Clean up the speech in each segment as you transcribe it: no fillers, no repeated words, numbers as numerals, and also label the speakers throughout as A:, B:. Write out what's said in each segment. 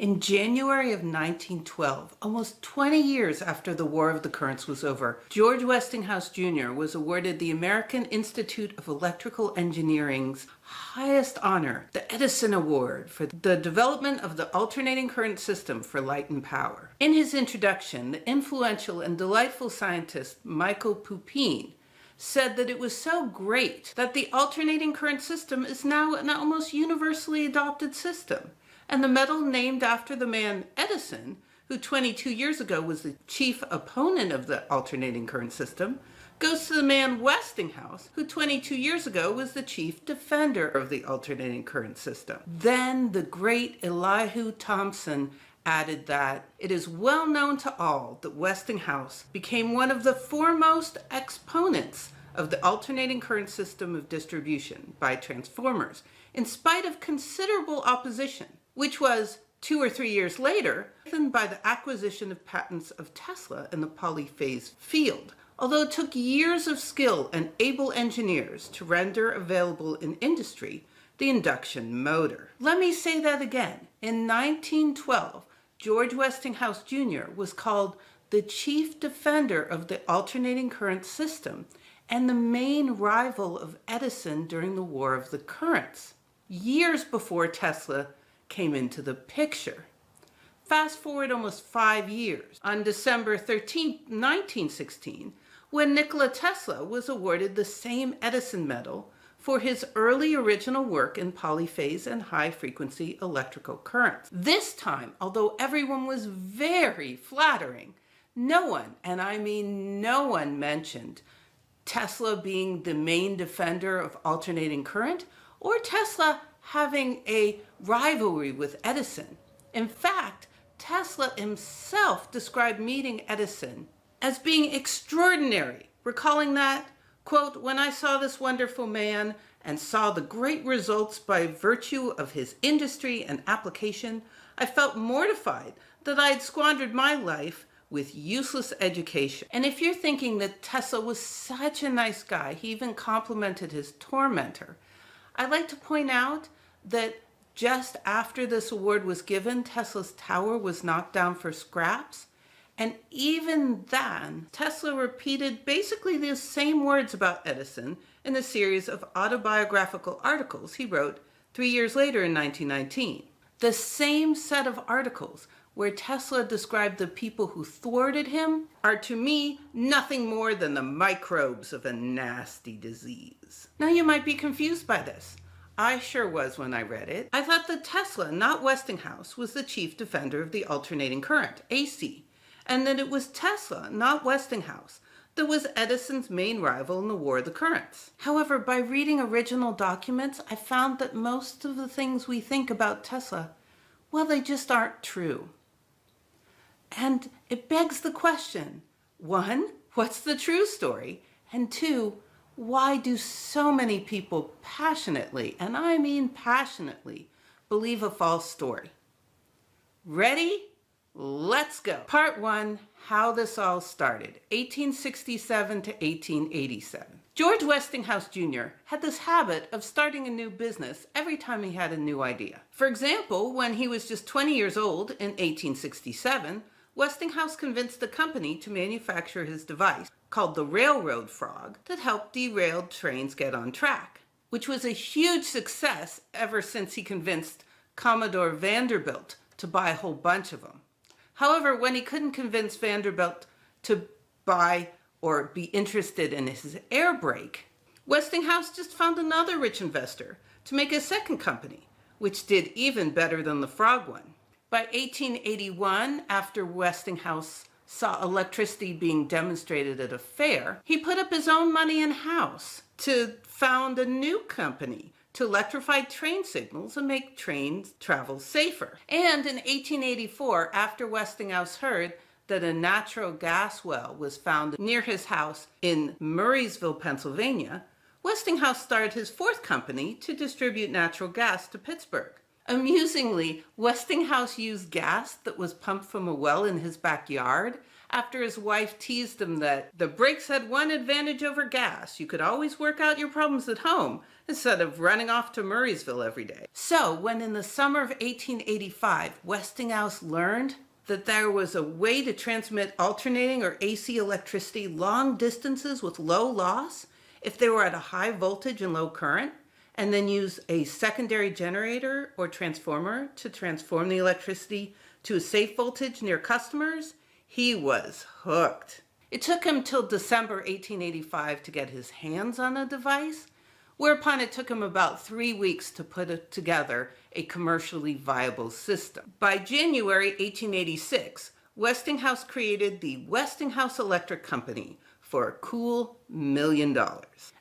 A: In January of 1912, almost 20 years after the War of the Currents was over, George Westinghouse Jr. was awarded the American Institute of Electrical Engineering's highest honor, the Edison Award, for the development of the alternating current system for light and power. In his introduction, the influential and delightful scientist Michael Pupin said that it was so great that the alternating current system is now an almost universally adopted system. And the medal named after the man Edison, who 22 years ago was the chief opponent of the alternating current system, goes to the man Westinghouse, who 22 years ago was the chief defender of the alternating current system. Then the great Elihu Thomson added that it is well known to all that Westinghouse became one of the foremost exponents of the alternating current system of distribution by transformers, in spite of considerable opposition, which was 2 or 3 years later, by the acquisition of patents of Tesla in the Polyphase field, although it took years of skill and able engineers to render available in industry the induction motor. Let me say that again. In 1912, George Westinghouse Jr. was called the chief defender of the alternating current system and the main rival of Edison during the War of the Currents, years before Tesla came into the picture. Fast forward almost 5 years, on December 13, 1916, when Nikola Tesla was awarded the same Edison Medal for his early original work in polyphase and high-frequency electrical currents. This time, although everyone was very flattering, no one, and I mean no one, mentioned Tesla being the main defender of alternating current or Tesla having a rivalry with Edison. In fact, Tesla himself described meeting Edison as being extraordinary, recalling that, quote, "When I saw this wonderful man and saw the great results by virtue of his industry and application, I felt mortified that I had squandered my life with useless education." And if you're thinking that Tesla was such a nice guy, he even complimented his tormentor, I'd like to point out that just after this award was given, Tesla's tower was knocked down for scraps. And even then, Tesla repeated basically the same words about Edison in a series of autobiographical articles he wrote 3 years later in 1919. The same set of articles where Tesla described the people who thwarted him are, to me, nothing more than the microbes of a nasty disease. Now you might be confused by this. I sure was when I read it. I thought that Tesla, not Westinghouse, was the chief defender of the alternating current, AC, and that it was Tesla, not Westinghouse, that was Edison's main rival in the War of the Currents. However, by reading original documents, I found that most of the things we think about Tesla, well, they just aren't true. And it begs the question, 1, what's the true story? And 2, why do so many people passionately, and I mean passionately, believe a false story? Ready? Let's go. Part 1, how this all started, 1867 to 1887. George Westinghouse Jr. had this habit of starting a new business every time he had a new idea. For example, when he was just 20 years old in 1867, Westinghouse convinced the company to manufacture his device, called the railroad frog, that helped derailed trains get on track, which was a huge success ever since he convinced Commodore Vanderbilt to buy a whole bunch of them. However, when he couldn't convince Vanderbilt to buy or be interested in his air brake, Westinghouse just found another rich investor to make a second company, which did even better than the frog one. By 1881, after Westinghouse saw electricity being demonstrated at a fair, he put up his own money in-house to found a new company to electrify train signals and make trains travel safer. And in 1884, after Westinghouse heard that a natural gas well was found near his house in Murraysville, Pennsylvania, Westinghouse started his fourth company to distribute natural gas to Pittsburgh. Amusingly, Westinghouse used gas that was pumped from a well in his backyard after his wife teased him that the brakes had one advantage over gas: you could always work out your problems at home, instead of running off to Murraysville every day. So when in the summer of 1885, Westinghouse learned that there was a way to transmit alternating or AC electricity long distances with low loss if they were at a high voltage and low current, and then use a secondary generator or transformer to transform the electricity to a safe voltage near customers, he was hooked. It took him till December 1885 to get his hands on a device, whereupon it took him about 3 weeks to put together a commercially viable system. By January 1886, Westinghouse created the Westinghouse Electric Company for a cool $1 million.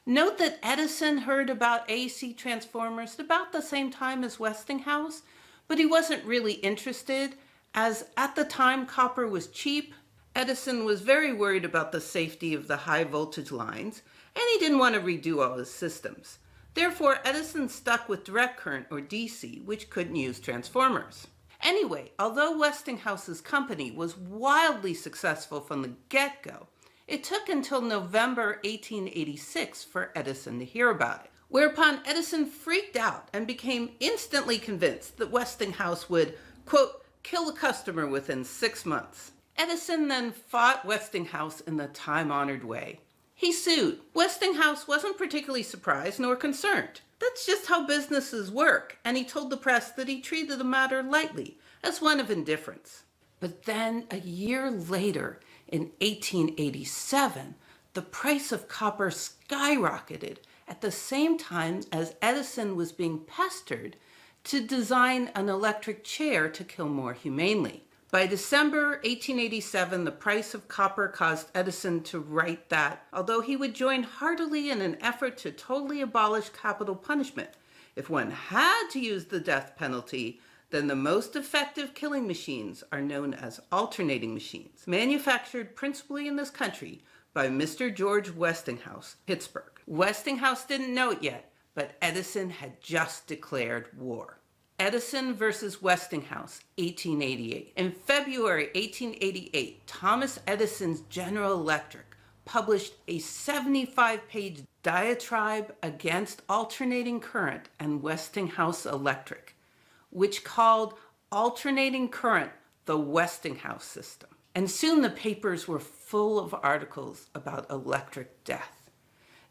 A: Note that Edison heard about AC transformers at about the same time as Westinghouse, but he wasn't really interested, as at the time copper was cheap. Edison was very worried about the safety of the high voltage lines, and he didn't want to redo all his systems. Therefore, Edison stuck with direct current, or DC, which couldn't use transformers. Anyway, although Westinghouse's company was wildly successful from the get-go, it took until November 1886 for Edison to hear about it, whereupon Edison freaked out and became instantly convinced that Westinghouse would, quote, kill the customer within 6 months. Edison then fought Westinghouse in the time-honored way. He sued. Westinghouse wasn't particularly surprised nor concerned. That's just how businesses work, and he told the press that he treated the matter lightly, as one of indifference. But then, a year later, in 1887, the price of copper skyrocketed at the same time as Edison was being pestered to design an electric chair to kill more humanely. By December 1887, the price of copper caused Edison to write that, although he would join heartily in an effort to totally abolish capital punishment, if one had to use the death penalty, then the most effective killing machines are known as alternating machines, manufactured principally in this country by Mr. George Westinghouse, Pittsburgh. Westinghouse didn't know it yet, but Edison had just declared war. Edison versus Westinghouse, 1888. In February 1888, Thomas Edison's General Electric published a 75-page diatribe against alternating current and Westinghouse Electric, which called alternating current the Westinghouse system. And soon the papers were full of articles about electric death.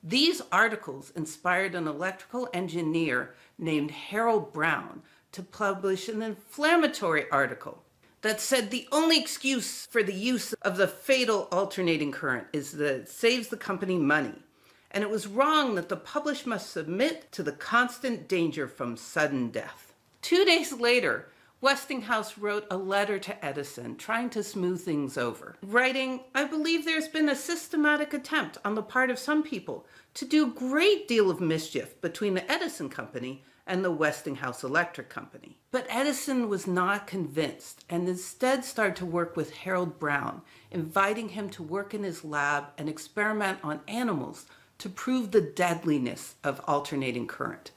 A: These articles inspired an electrical engineer named Harold Brown to publish an inflammatory article that said the only excuse for the use of the fatal alternating current is that it saves the company money, and it was wrong that the publisher must submit to the constant danger from sudden death. 2 days later, Westinghouse wrote a letter to Edison trying to smooth things over, writing, "I believe there's been a systematic attempt on the part of some people to do a great deal of mischief between the Edison Company and the Westinghouse Electric Company." But Edison was not convinced and instead started to work with Harold Brown, inviting him to work in his lab and experiment on animals to prove the deadliness of alternating current.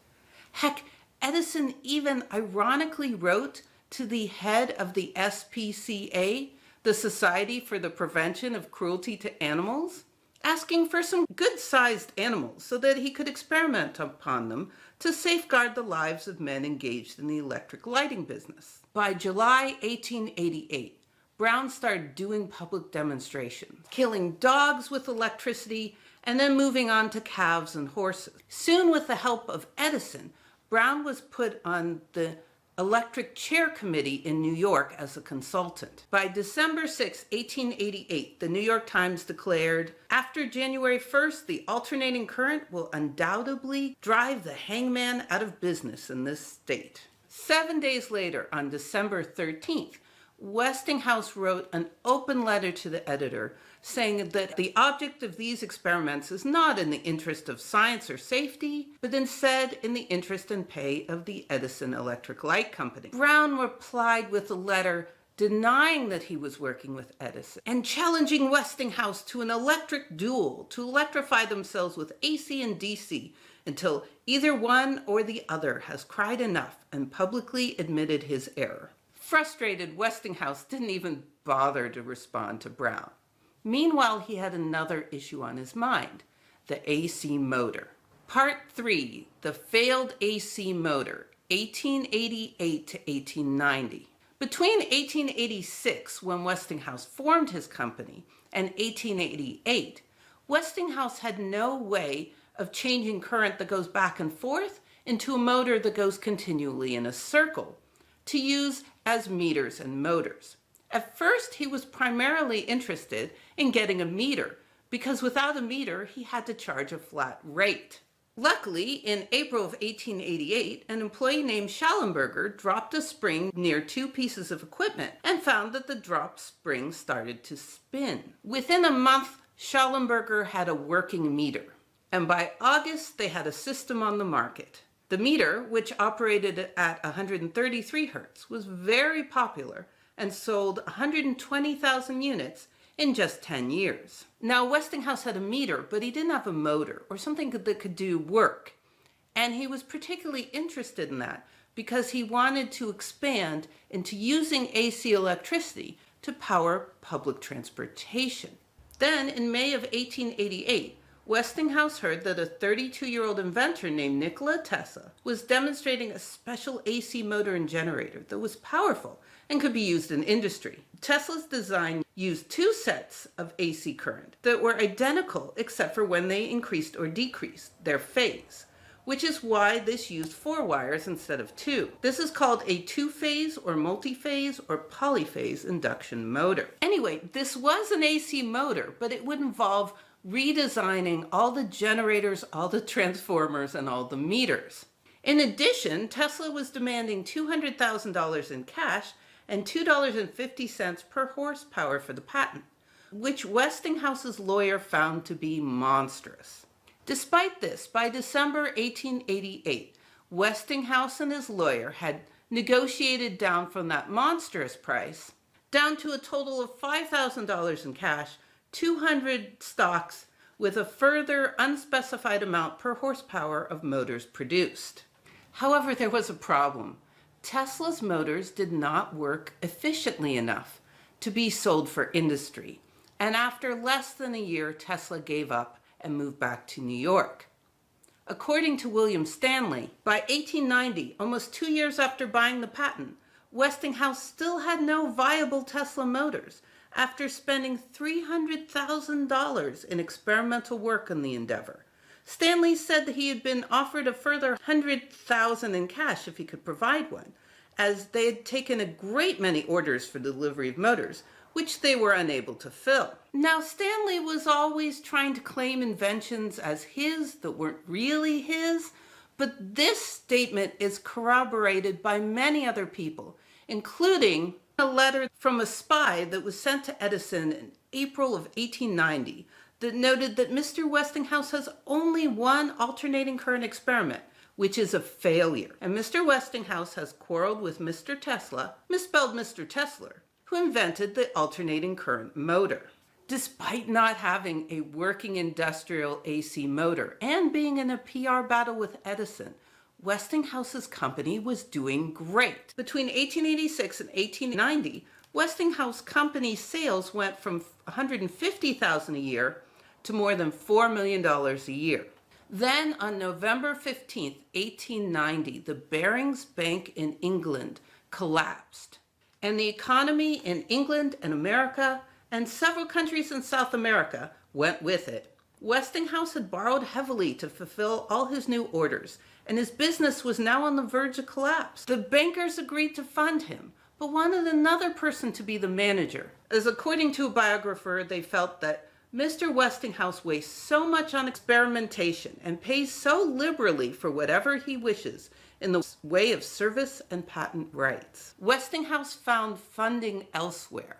A: Heck, Edison even ironically wrote to the head of the SPCA, the Society for the Prevention of Cruelty to Animals, asking for some good-sized animals so that he could experiment upon them to safeguard the lives of men engaged in the electric lighting business. By July 1888, Brown started doing public demonstrations, killing dogs with electricity, and then moving on to calves and horses. Soon, with the help of Edison, Brown was put on the Electric Chair Committee in New York as a consultant. By December 6, 1888, the New York Times declared, "After January 1st, the alternating current will undoubtedly drive the hangman out of business in this state." 7 days later, on December 13th, Westinghouse wrote an open letter to the editor saying that the object of these experiments is not in the interest of science or safety, but instead in the interest and pay of the Edison Electric Light Company. Brown replied with a letter denying that he was working with Edison and challenging Westinghouse to an electric duel to electrify themselves with AC and DC until either one or the other has cried enough and publicly admitted his error. Frustrated, Westinghouse didn't even bother to respond to Brown. Meanwhile, he had another issue on his mind, the AC motor. Part 3, the failed AC motor, 1888 to 1890. Between 1886, when Westinghouse formed his company, and 1888, Westinghouse had no way of changing current that goes back and forth into a motor that goes continually in a circle to use as meters and motors. At first, he was primarily interested in getting a meter because without a meter, he had to charge a flat rate. Luckily, in April of 1888, an employee named Schallenberger dropped a spring near two pieces of equipment and found that the dropped spring started to spin. Within a month, Schallenberger had a working meter, and by August, they had a system on the market. The meter, which operated at 133 Hertz, was very popular and sold 120,000 units in just 10 years. Now, Westinghouse had a meter, but he didn't have a motor or something that could do work. And he was particularly interested in that because he wanted to expand into using AC electricity to power public transportation. Then, in May of 1888, Westinghouse heard that a 32-year-old inventor named Nikola Tesla was demonstrating a special AC motor and generator that was powerful and could be used in industry. Tesla's design used two sets of AC current that were identical except for when they increased or decreased their phase, which is why this used 4 wires instead of 2. This is called a two-phase or multi-phase or polyphase induction motor. Anyway, this was an AC motor, but it would involve redesigning all the generators, all the transformers, and all the meters. In addition, Tesla was demanding $200,000 in cash and $2.50 per horsepower for the patent, which Westinghouse's lawyer found to be monstrous. Despite this, by December 1888, Westinghouse and his lawyer had negotiated down from that monstrous price down to a total of $5,000 in cash, 200 stocks, with a further unspecified amount per horsepower of motors produced. However, there was a problem. Tesla's motors did not work efficiently enough to be sold for industry, and after less than a year, Tesla gave up and moved back to New York. According to William Stanley, by 1890, almost 2 years after buying the patent, Westinghouse still had no viable Tesla motors after spending $300,000 in experimental work on the endeavor. Stanley said that he had been offered a further $100,000 in cash if he could provide one, as they had taken a great many orders for delivery of motors, which they were unable to fill. Now, Stanley was always trying to claim inventions as his that weren't really his, but this statement is corroborated by many other people, including a letter from a spy that was sent to Edison in April of 1890 that noted that Mr. Westinghouse has only one alternating current experiment, which is a failure. And Mr. Westinghouse has quarreled with Mr. Tesla, misspelled Mr. Tesla, who invented the alternating current motor. Despite not having a working industrial AC motor and being in a PR battle with Edison, Westinghouse's company was doing great. Between 1886 and 1890, Westinghouse company sales went from $150,000 a year to more than $4 million a year. Then on November 15, 1890, the Barings Bank in England collapsed, and the economy in England and America and several countries in South America went with it. Westinghouse had borrowed heavily to fulfill all his new orders, and his business was now on the verge of collapse. The bankers agreed to fund him, but wanted another person to be the manager, as according to a biographer, they felt that Mr. Westinghouse wastes so much on experimentation and pays so liberally for whatever he wishes in the way of service and patent rights. Westinghouse found funding elsewhere,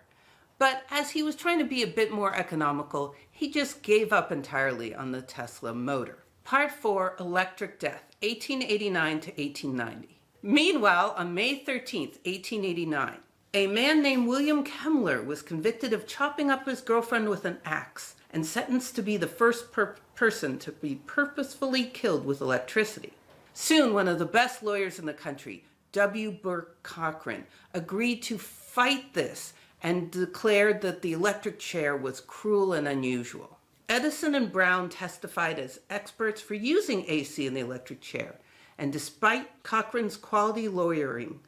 A: but as he was trying to be a bit more economical, he just gave up entirely on the Tesla motor. Part 4, Electric Death, 1889 to 1890. Meanwhile, on May 13, 1889, a man named William Kemmler was convicted of chopping up his girlfriend with an axe and sentenced to be the first person to be purposefully killed with electricity. Soon, one of the best lawyers in the country, W. Burke Cochran, agreed to fight this and declared that the electric chair was cruel and unusual. Edison and Brown testified as experts for using AC in the electric chair, and despite Cochrane's quality lawyering,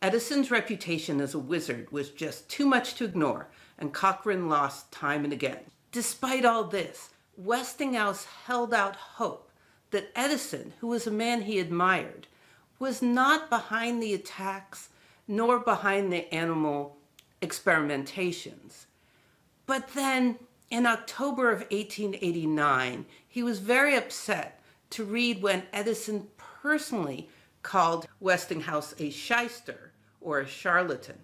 A: Edison's reputation as a wizard was just too much to ignore, and Cochrane lost time and again. Despite all this, Westinghouse held out hope that Edison, who was a man he admired, was not behind the attacks nor behind the animal experimentations. But then, in October of 1889, he was very upset to read when Edison personally called Westinghouse a shyster or a charlatan.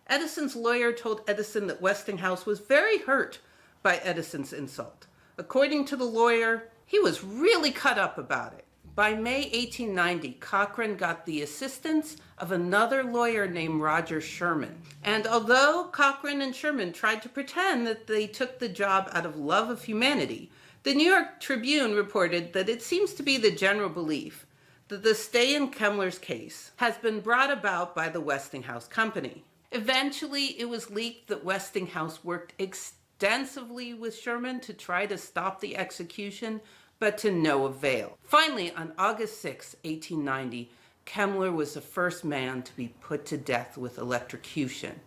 A: Edison's lawyer told Edison that Westinghouse was very hurt by Edison's insult. According to the lawyer, he was really cut up about it. By May 1890, Cochrane got the assistance of another lawyer named Roger Sherman. And although Cochrane and Sherman tried to pretend that they took the job out of love of humanity, the New York Tribune reported that it seems to be the general belief that the stay in Kemmler's case has been brought about by the Westinghouse Company. Eventually, it was leaked that Westinghouse worked extensively with Sherman to try to stop the execution, but to no avail. Finally, on August 6, 1890, Kemmler was the first man to be put to death with electrocution.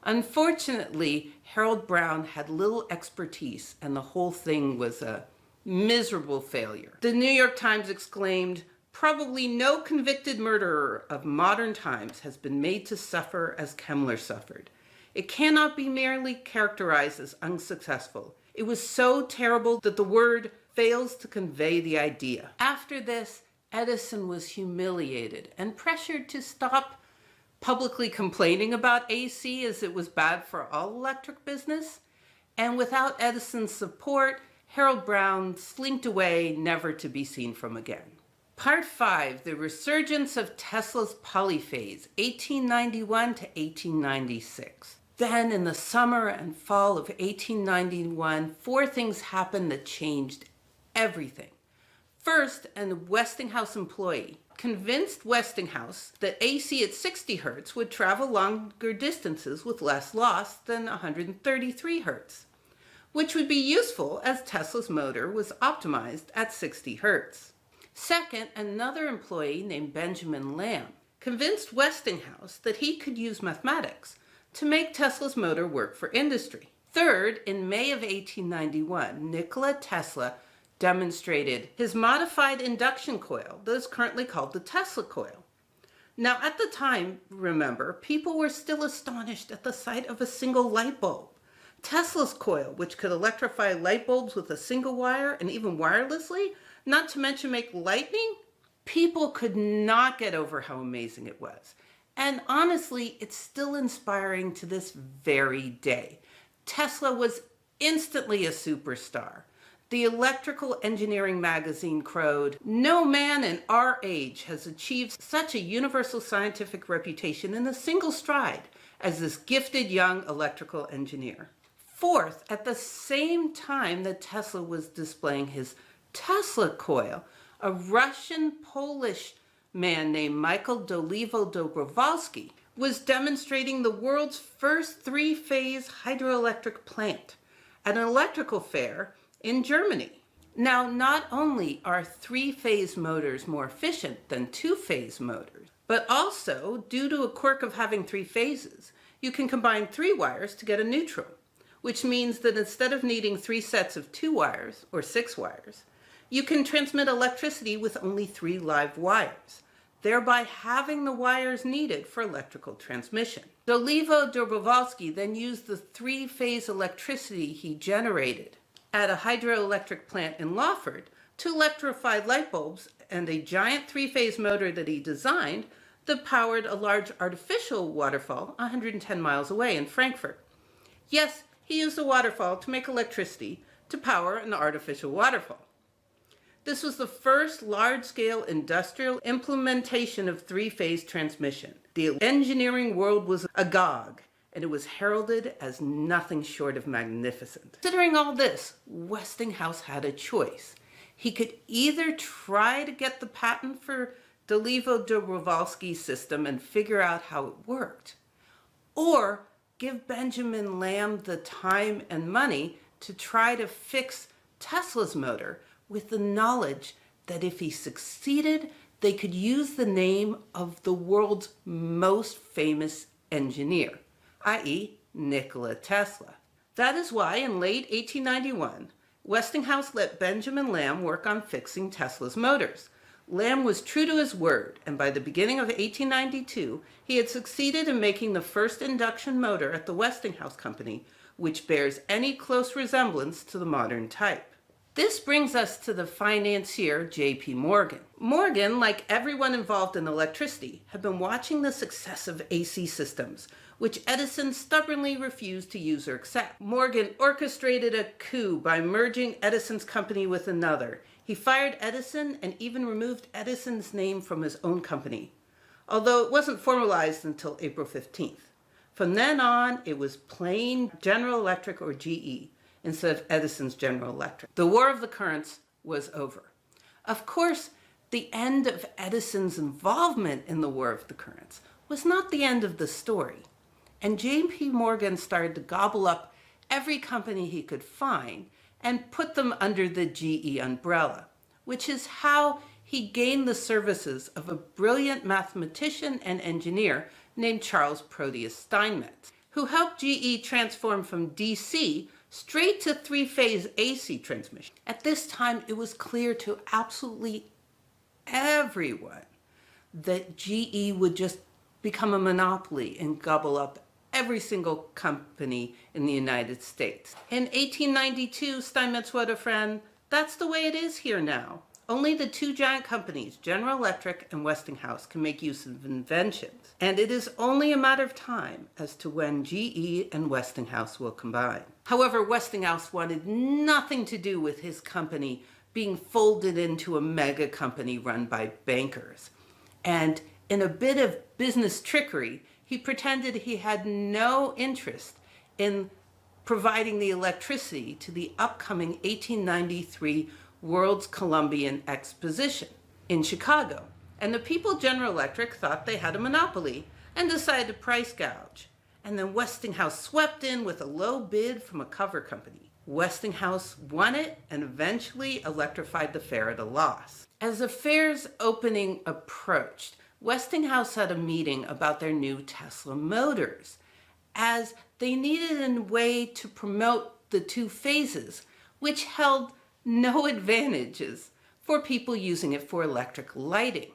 A: Unfortunately, Harold Brown had little expertise, and the whole thing was a miserable failure. The New York Times exclaimed, "Probably no convicted murderer of modern times has been made to suffer as Kemmler suffered. It cannot be merely characterized as unsuccessful. It was so terrible that the word fails to convey the idea." After this, Edison was humiliated and pressured to stop publicly complaining about AC as it was bad for all electric business. And without Edison's support, Harold Brown slinked away, never to be seen from again. Part 5, the resurgence of Tesla's Polyphase, 1891 to 1896. Then, in the summer and fall of 1891, 4 things happened that changed everything. First, a Westinghouse employee convinced Westinghouse that AC at 60 Hertz would travel longer distances with less loss than 133 Hertz, which would be useful as Tesla's motor was optimized at 60 Hertz. Second, another employee named Benjamin Lamb convinced Westinghouse that he could use mathematics to make Tesla's motor work for industry. Third, in May of 1891, Nikola Tesla demonstrated his modified induction coil that is currently called the Tesla coil. Now, at the time, remember, people were still astonished at the sight of a single light bulb. Tesla's coil, which could electrify light bulbs with a single wire and even wirelessly, not to mention make lightning, people could not get over how amazing it was. And honestly, it's still inspiring to this very day. Tesla was instantly a superstar. The Electrical Engineering magazine crowed, "No man in our age has achieved such a universal scientific reputation in a single stride as this gifted young electrical engineer." Fourth, at the same time that Tesla was displaying his Tesla coil, a Russian-Polish man named Michael Dobrovolsky was demonstrating the world's first 3-phase hydroelectric plant at an electrical fair in Germany. Now, not only are 3-phase motors more efficient than 2-phase motors, but also, due to a quirk of having 3 phases, you can combine 3 wires to get a neutral, which means that instead of needing 3 sets of 2 wires or 6 wires, you can transmit electricity with only 3 live wires, thereby having the wires needed for electrical transmission. Dobrovolsky then used the 3-phase electricity he generated at a hydroelectric plant in Lawford to electrify light bulbs and a giant 3-phase motor that he designed that powered a large artificial waterfall 110 miles away in Frankfurt. Yes, he used a waterfall to make electricity to power an artificial waterfall. This was the first large-scale industrial implementation of 3-phase transmission. The engineering world was agog, and it was heralded as nothing short of magnificent. Considering all this, Westinghouse had a choice. He could either try to get the patent for Dobrovolsky's system and figure out how it worked, or give Benjamin Lamb the time and money to try to fix Tesla's motor with the knowledge that if he succeeded, they could use the name of the world's most famous engineer, i.e. Nikola Tesla. That is why in late 1891, Westinghouse let Benjamin Lamb work on fixing Tesla's motors. Lamb was true to his word, and by the beginning of 1892, he had succeeded in making the first induction motor at the Westinghouse Company, which bears any close resemblance to the modern type. This brings us to the financier J.P. Morgan. Morgan, like everyone involved in electricity, had been watching the success of AC systems, which Edison stubbornly refused to use or accept. Morgan orchestrated a coup by merging Edison's company with another. He fired Edison and even removed Edison's name from his own company, although it wasn't formalized until April 15th. From then on, it was plain General Electric or GE instead of Edison's General Electric. The War of the Currents was over. Of course, the end of Edison's involvement in the War of the Currents was not the end of the story. And J.P. Morgan started to gobble up every company he could find and put them under the GE umbrella, which is how he gained the services of a brilliant mathematician and engineer named Charles Proteus Steinmetz, who helped GE transform from DC straight to three-phase AC transmission. At this time, it was clear to absolutely everyone that GE would just become a monopoly and gobble up every single company in the United States. In 1892, Steinmetz wrote a friend, "That's the way it is here now. Only the two giant companies, General Electric and Westinghouse, can make use of inventions. And it is only a matter of time as to when GE and Westinghouse will combine." However, Westinghouse wanted nothing to do with his company being folded into a mega company run by bankers. And in a bit of business trickery, he pretended he had no interest in providing the electricity to the upcoming 1893 World's Columbian Exposition in Chicago. And the people of General Electric thought they had a monopoly and decided to price gouge. And then Westinghouse swept in with a low bid from a cover company. Westinghouse won it and eventually electrified the fair at a loss. As the fair's opening approached, Westinghouse had a meeting about their new Tesla motors, as they needed a way to promote the two phases, which held no advantages for people using it for electric lighting.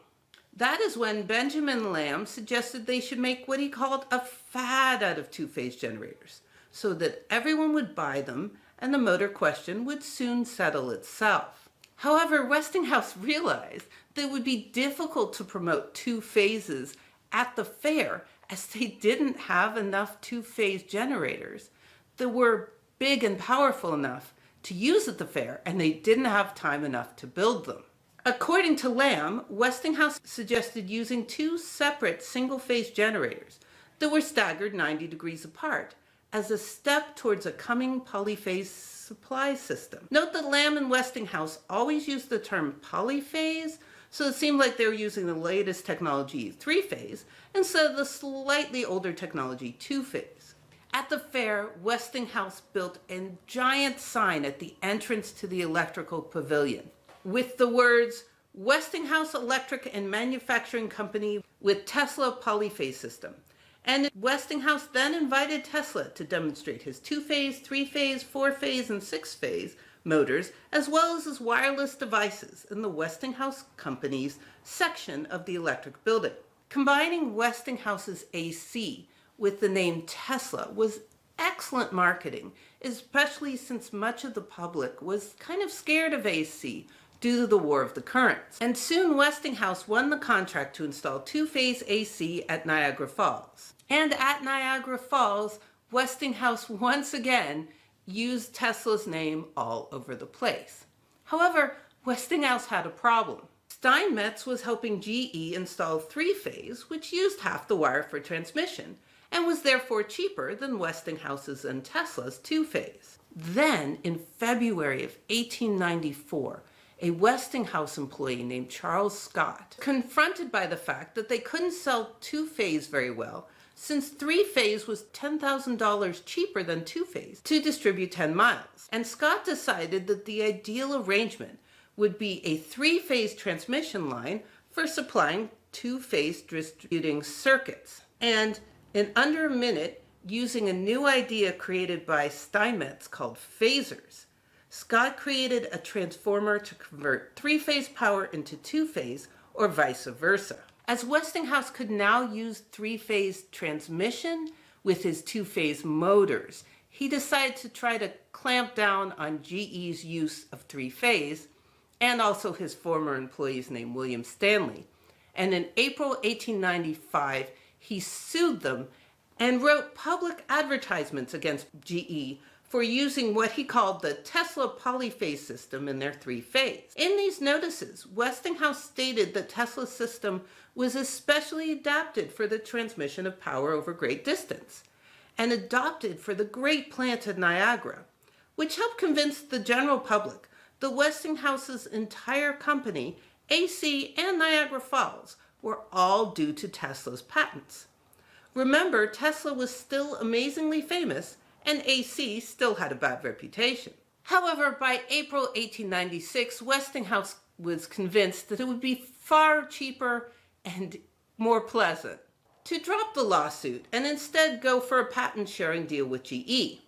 A: That is when Benjamin Lamb suggested they should make what he called a fad out of two-phase generators, so that everyone would buy them and the motor question would soon settle itself. However, Westinghouse realized that it would be difficult to promote two phases at the fair, as they didn't have enough two-phase generators that were big and powerful enough to use at the fair, and they didn't have time enough to build them. According to Lamb, Westinghouse suggested using two separate single-phase generators that were staggered 90 degrees apart as a step towards a coming polyphase supply system. Note that Lamb and Westinghouse always used the term polyphase, so it seemed like they were using the latest technology, three-phase, instead of the slightly older technology, two-phase. At the fair, Westinghouse built a giant sign at the entrance to the electrical pavilion with the words, "Westinghouse Electric and Manufacturing Company with Tesla Polyphase System." And Westinghouse then invited Tesla to demonstrate his two-phase, three-phase, four-phase, and six-phase motors, as well as his wireless devices in the Westinghouse Company's section of the electric building. Combining Westinghouse's AC with the name Tesla was excellent marketing, especially since much of the public was kind of scared of AC due to the War of the Currents. And soon Westinghouse won the contract to install two-phase AC at Niagara Falls. And at Niagara Falls, Westinghouse once again used Tesla's name all over the place. However, Westinghouse had a problem. Steinmetz was helping GE install three-phase, which used half the wire for transmission, and was therefore cheaper than Westinghouse's and Tesla's two-phase. Then, in February of 1894, a Westinghouse employee named Charles Scott, confronted by the fact that they couldn't sell two-phase very well, since three-phase was $10,000 cheaper than two-phase to distribute 10 miles. And Scott decided that the ideal arrangement would be a three-phase transmission line for supplying two-phase distributing circuits. And in under a minute, using a new idea created by Steinmetz called phasers, Scott created a transformer to convert three-phase power into two-phase, or vice versa. As Westinghouse could now use three-phase transmission with his two-phase motors, he decided to try to clamp down on GE's use of three-phase, and also his former employee's name, William Stanley. And in April 1895, he sued them and wrote public advertisements against GE for using what he called the Tesla Polyphase system in their three-phase. In these notices, Westinghouse stated that Tesla's system was especially adapted for the transmission of power over great distance, and adopted for the great plant at Niagara, which helped convince the general public that Westinghouse's entire company, AC and Niagara Falls, were all due to Tesla's patents. Remember, Tesla was still amazingly famous, and AC still had a bad reputation. However, by April 1896, Westinghouse was convinced that it would be far cheaper and more pleasant to drop the lawsuit and instead go for a patent-sharing deal with GE.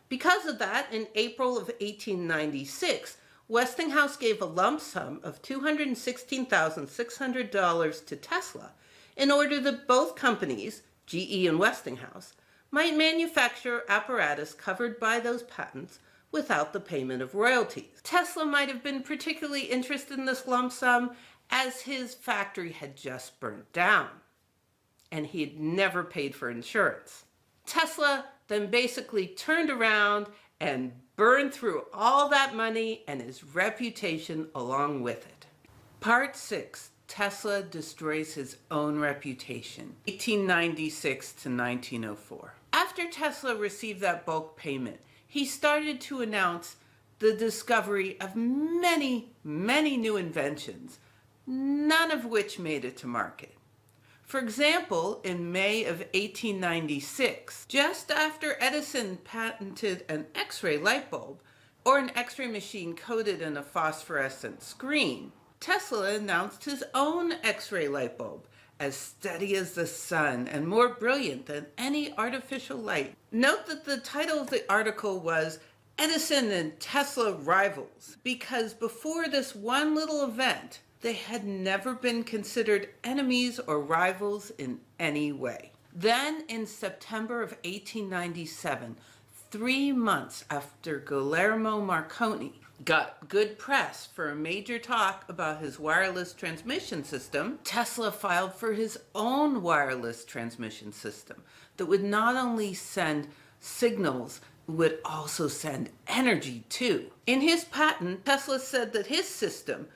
A: Because of that, in April of 1896, Westinghouse gave a lump sum of $216,600 to Tesla in order that both companies, GE and Westinghouse, might manufacture apparatus covered by those patents without the payment of royalties. Tesla might have been particularly interested in this lump sum as his factory had just burnt down and he had never paid for insurance. Tesla then basically turned around and burned through all that money and his reputation along with it. Part 6. Tesla destroys his own reputation, 1896 to 1904. After Tesla received that bulk payment, he started to announce the discovery of many, many new inventions, none of which made it to market. For example, in May of 1896, just after Edison patented an X-ray light bulb, or an X-ray machine coated in a phosphorescent screen, Tesla announced his own X-ray light bulb, as steady as the sun and more brilliant than any artificial light. Note that the title of the article was Edison and Tesla Rivals, because before this one little event, they had never been considered enemies or rivals in any way. Then in September of 1897, 3 months after Guglielmo Marconi got good press for a major talk about his wireless transmission system, Tesla filed for his own wireless transmission system that would not only send signals, would also send energy too. In his patent, Tesla said that his system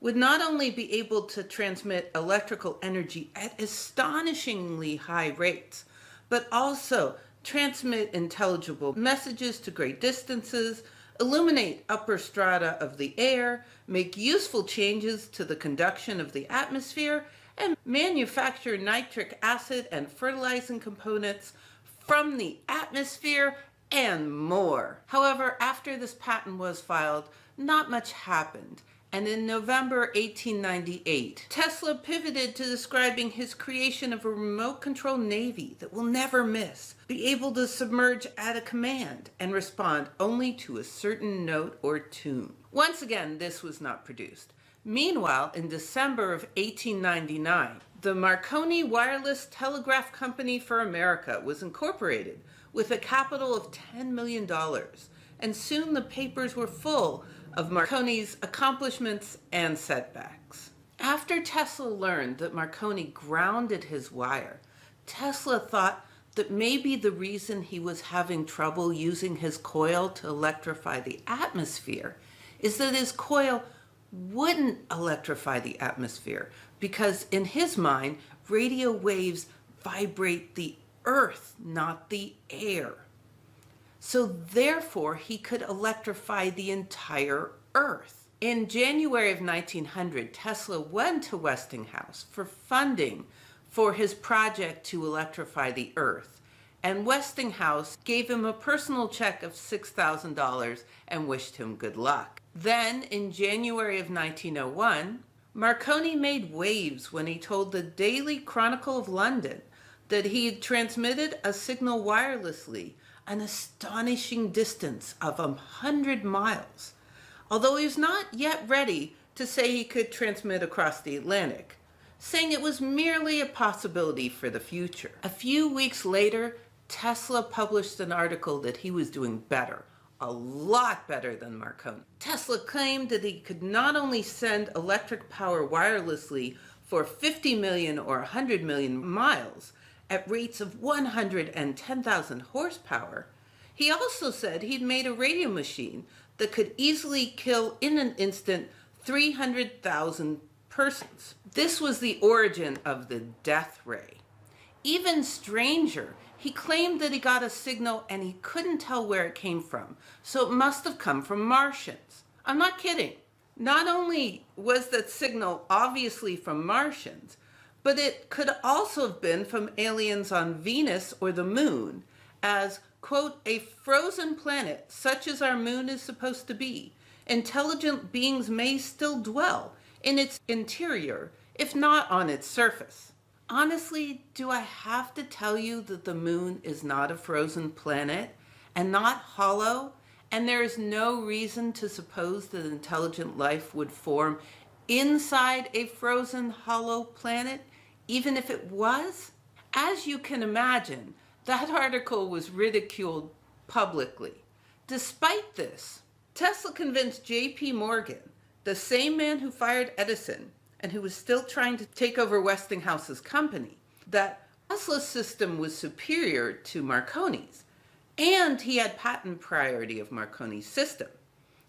A: would not only be able to transmit electrical energy at astonishingly high rates, but also transmit intelligible messages to great distances, illuminate upper strata of the air, make useful changes to the conduction of the atmosphere, and manufacture nitric acid and fertilizing components from the atmosphere, and more. However, after this patent was filed, not much happened. And in November 1898, Tesla pivoted to describing his creation of a remote control navy that will never miss, be able to submerge at a command and respond only to a certain note or tune. Once again, this was not produced. Meanwhile, in December of 1899, the Marconi Wireless Telegraph Company for America was incorporated with a capital of $10 million, and soon the papers were full of Marconi's accomplishments and setbacks. After Tesla learned that Marconi grounded his wire, Tesla thought that maybe the reason he was having trouble using his coil to electrify the atmosphere is that his coil wouldn't electrify the atmosphere, because in his mind, radio waves vibrate the earth, not the air. So therefore, he could electrify the entire earth. In January of 1900, Tesla went to Westinghouse for funding for his project to electrify the Earth, and Westinghouse gave him a personal check of $6,000 and wished him good luck. Then, in January of 1901, Marconi made waves when he told the Daily Chronicle of London that he had transmitted a signal wirelessly an astonishing distance of 100 miles, although he was not yet ready to say he could transmit across the Atlantic, saying it was merely a possibility for the future. A few weeks later, Tesla published an article that he was doing better, a lot better than Marconi. Tesla claimed that he could not only send electric power wirelessly for 50 million or 100 million miles at rates of 110,000 horsepower, he also said he'd made a radio machine that could easily kill in an instant 300,000 persons. This was the origin of the death ray. Even stranger, he claimed that he got a signal and he couldn't tell where it came from, so it must have come from Martians. I'm not kidding. Not only was that signal obviously from Martians, but it could also have been from aliens on Venus or the moon, as, quote, a frozen planet such as our moon is supposed to be. Intelligent beings may still dwell in its interior, if not on its surface. Honestly, do I have to tell you that the moon is not a frozen planet and not hollow, and there is no reason to suppose that intelligent life would form inside a frozen, hollow planet, even if it was? As you can imagine, that article was ridiculed publicly. Despite this, Tesla convinced J.P. Morgan, the same man who fired Edison and who was still trying to take over Westinghouse's company, that Tesla's system was superior to Marconi's, and he had patent priority of Marconi's system.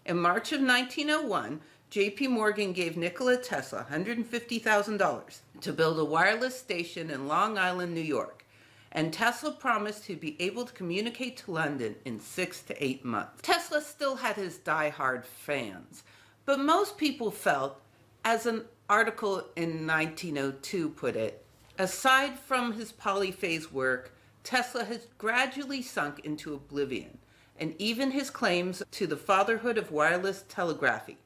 A: In March of 1901, J.P. Morgan gave Nikola Tesla $150,000 to build a wireless station in Long Island, New York, and Tesla promised he'd be able to communicate to London in 6 to 8 months. Tesla still had his die-hard fans, but most people felt, as an article in 1902 put it, aside from his polyphase work, Tesla has gradually sunk into oblivion, and even his claims to the fatherhood of wireless telegraphy,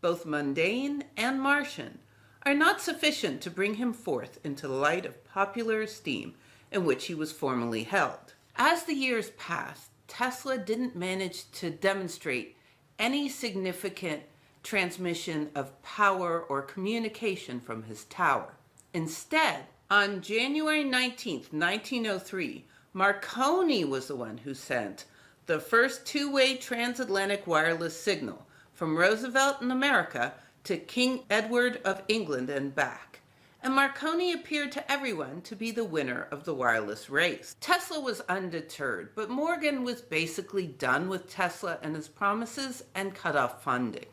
A: both mundane and Martian, are not sufficient to bring him forth into the light of popular esteem in which he was formerly held. As the years passed, Tesla didn't manage to demonstrate any significant transmission of power or communication from his tower. Instead, on January 19th, 1903, Marconi was the one who sent the first two-way transatlantic wireless signal from Roosevelt in America to King Edward of England and back. And Marconi appeared to everyone to be the winner of the wireless race. Tesla was undeterred, but Morgan was basically done with Tesla and his promises and cut off funding.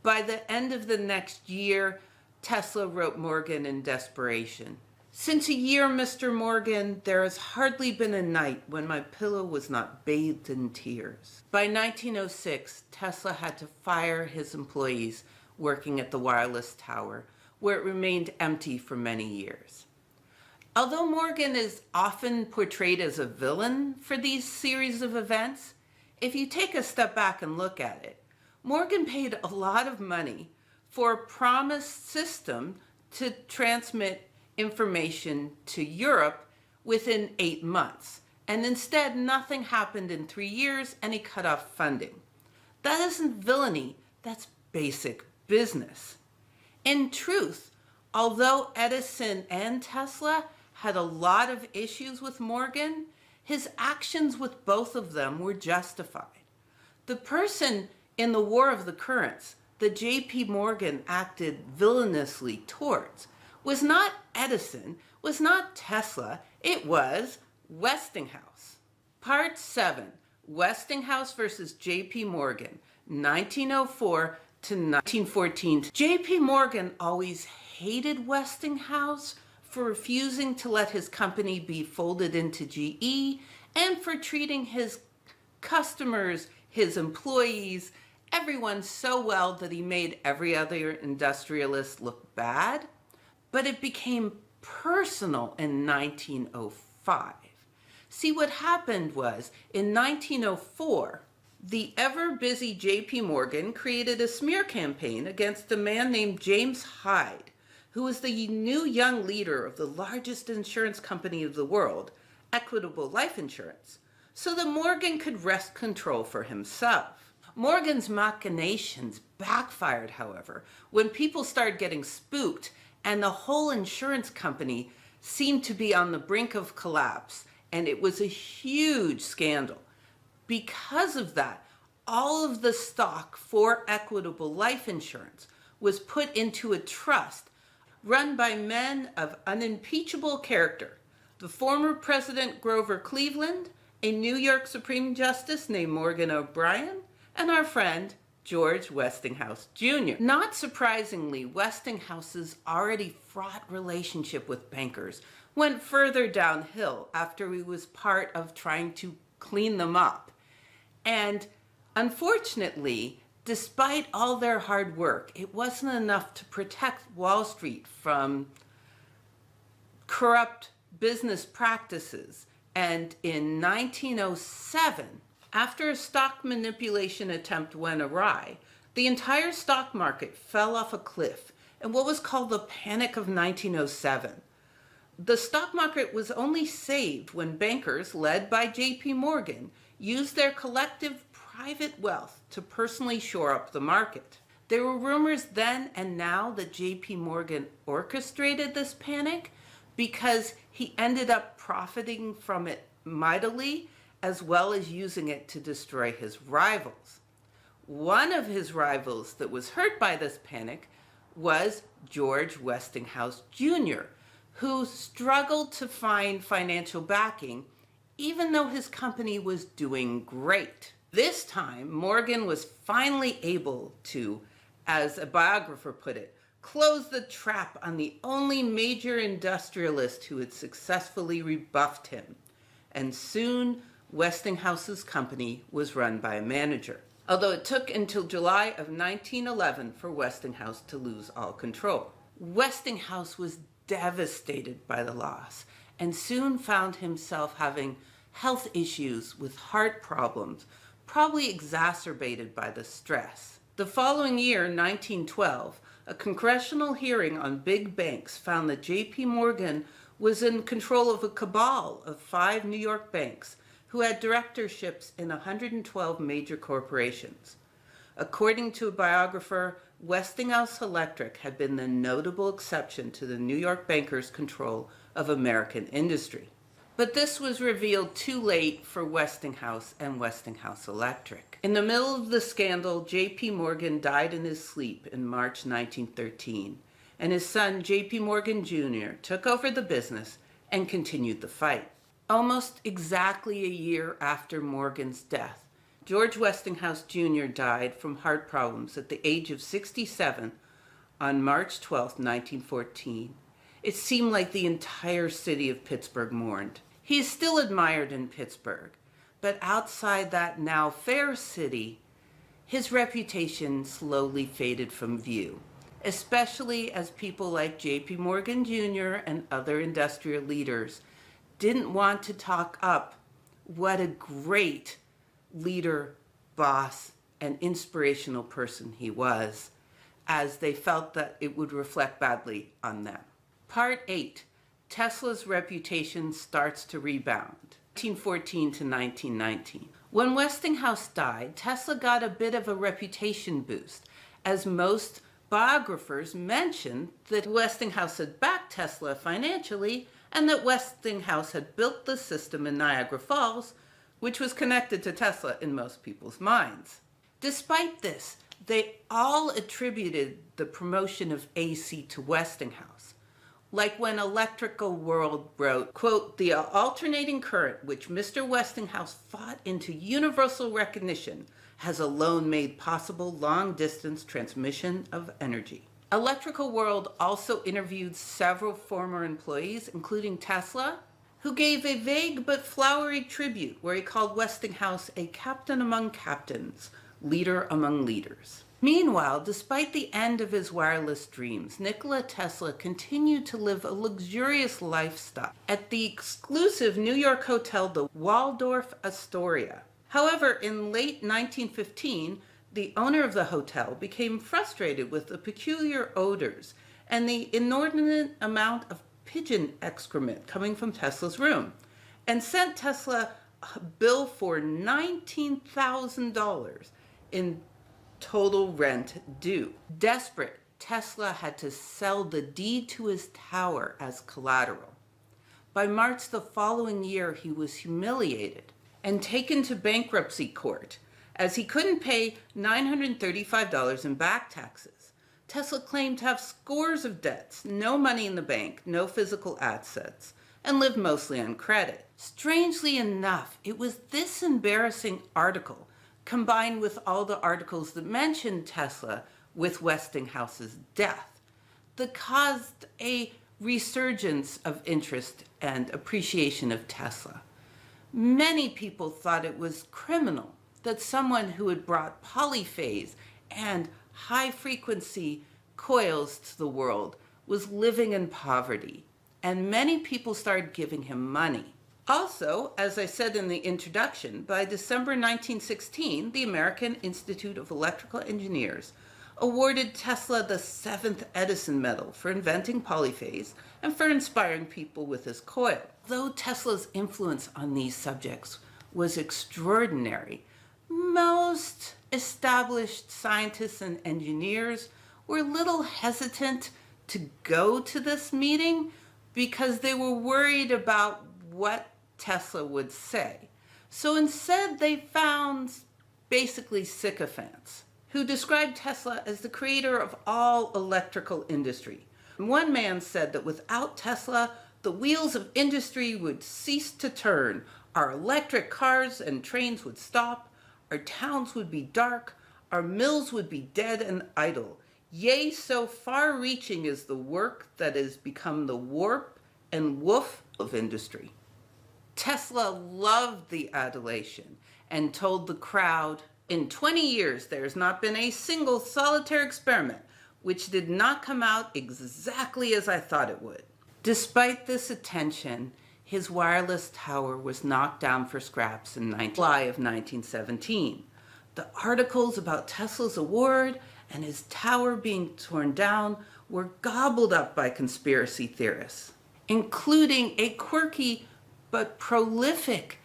A: By the end of the next year, Tesla wrote Morgan in desperation. "Since a year, Mr. Morgan, there has hardly been a night when my pillow was not bathed in tears." By 1906, Tesla had to fire his employees working at the wireless tower, where it remained empty for many years. Although Morgan is often portrayed as a villain for these series of events, if you take a step back and look at it, Morgan paid a lot of money for a promised system to transmit information to Europe within 8 months. And instead, nothing happened in 3 years and he cut off funding. That isn't villainy, that's basic business. In truth, although Edison and Tesla had a lot of issues with Morgan, his actions with both of them were justified. The person in the War of the Currents that J.P. Morgan acted villainously towards was not Edison, was not Tesla, it was Westinghouse. Part 7, Westinghouse versus J.P. Morgan, 1904 to 1914. J.P. Morgan always hated Westinghouse for refusing to let his company be folded into GE and for treating his customers, his employees, everyone so well that he made every other industrialist look bad. But it became personal in 1905. See, what happened was, in 1904, the ever-busy J.P. Morgan created a smear campaign against a man named James Hyde, who was the new young leader of the largest insurance company of the world, Equitable Life Insurance, so that Morgan could wrest control for himself. Morgan's machinations backfired, however, when people started getting spooked and the whole insurance company seemed to be on the brink of collapse, and it was a huge scandal. Because of that, all of the stock for Equitable Life Insurance was put into a trust run by men of unimpeachable character. The former President Grover Cleveland, a New York Supreme Justice named Morgan O'Brien, and our friend George Westinghouse Jr. Not surprisingly, Westinghouse's already fraught relationship with bankers went further downhill after he was part of trying to clean them up. And unfortunately, despite all their hard work, it wasn't enough to protect Wall Street from corrupt business practices. And in 1907, after a stock manipulation attempt went awry, the entire stock market fell off a cliff in what was called the Panic of 1907. The stock market was only saved when bankers, led by J.P. Morgan, used their collective private wealth to personally shore up the market. There were rumors then and now that J.P. Morgan orchestrated this panic because he ended up profiting from it mightily, as well as using it to destroy his rivals. One of his rivals that was hurt by this panic was George Westinghouse Jr., who struggled to find financial backing even though his company was doing great. This time, Morgan was finally able to, as a biographer put it, close the trap on the only major industrialist who had successfully rebuffed him. And soon, Westinghouse's company was run by a manager. Although it took until July of 1911 for Westinghouse to lose all control. Westinghouse was devastated by the loss and soon found himself having health issues with heart problems, probably exacerbated by the stress. The following year, 1912, a congressional hearing on big banks found that J.P. Morgan was in control of a cabal of 5 New York banks who had directorships in 112 major corporations. According to a biographer, Westinghouse Electric had been the notable exception to the New York bankers' control of American industry. But this was revealed too late for Westinghouse and Westinghouse Electric. In the middle of the scandal, J.P. Morgan died in his sleep in March 1913, and his son, J.P. Morgan Jr., took over the business and continued the fight. Almost exactly a year after Morgan's death, George Westinghouse Jr. died from heart problems at the age of 67 on March 12, 1914. It seemed like the entire city of Pittsburgh mourned. He is still admired in Pittsburgh, but outside that now fair city, his reputation slowly faded from view, especially as people like J.P. Morgan Jr. and other industrial leaders didn't want to talk up what a great leader, boss, and inspirational person he was, as they felt that it would reflect badly on them. Part 8. Tesla's reputation starts to rebound. 1914 to 1919. When Westinghouse died, Tesla got a bit of a reputation boost, as most biographers mentioned that Westinghouse had backed Tesla financially and that Westinghouse had built the system in Niagara Falls, which was connected to Tesla in most people's minds. Despite this, they all attributed the promotion of AC to Westinghouse. Like when Electrical World wrote, quote, "The alternating current which Mr. Westinghouse fought into universal recognition has alone made possible long-distance transmission of energy." Electrical World also interviewed several former employees, including Tesla, who gave a vague but flowery tribute where he called Westinghouse a captain among captains, leader among leaders. Meanwhile, despite the end of his wireless dreams, Nikola Tesla continued to live a luxurious lifestyle at the exclusive New York hotel, the Waldorf Astoria. However, in late 1915, the owner of the hotel became frustrated with the peculiar odors and the inordinate amount of pigeon excrement coming from Tesla's room, and sent Tesla a bill for $19,000 in total rent due. Desperate, Tesla had to sell the deed to his tower as collateral. By March the following year, he was humiliated and taken to bankruptcy court as he couldn't pay $935 in back taxes. Tesla claimed to have scores of debts, no money in the bank, no physical assets, and lived mostly on credit. Strangely enough, it was this embarrassing article, combined with all the articles that mentioned Tesla with Westinghouse's death, that caused a resurgence of interest and appreciation of Tesla. Many people thought it was criminal that someone who had brought polyphase and high-frequency coils to the world was living in poverty, and many people started giving him money. Also, as I said in the introduction, by December 1916, the American Institute of Electrical Engineers awarded Tesla the 7th Edison Medal for inventing polyphase and for inspiring people with his coil. Though Tesla's influence on these subjects was extraordinary, most established scientists and engineers were a little hesitant to go to this meeting because they were worried about what Tesla would say. So instead, they found basically sycophants who described Tesla as the creator of all electrical industry. One man said that without Tesla, the wheels of industry would cease to turn, our electric cars and trains would stop, our towns would be dark, our mills would be dead and idle. Yea, so far-reaching is the work that has become the warp and woof of industry. Tesla loved the adulation and told the crowd, "In 20 years, there has not been a single solitary experiment which did not come out exactly as I thought it would." Despite this attention, his wireless tower was knocked down for scraps in July of 1917. The articles about Tesla's award and his tower being torn down were gobbled up by conspiracy theorists, including a quirky but prolific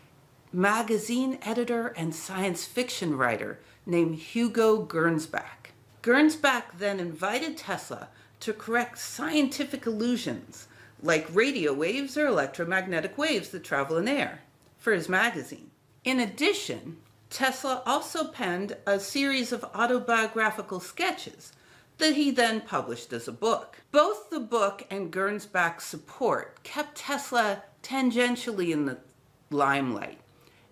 A: magazine editor and science fiction writer named Hugo Gernsback. Gernsback then invited Tesla to correct scientific illusions like radio waves or electromagnetic waves that travel in air for his magazine. In addition, Tesla also penned a series of autobiographical sketches that he then published as a book. Both the book and Gernsback's support kept Tesla tangentially in the limelight,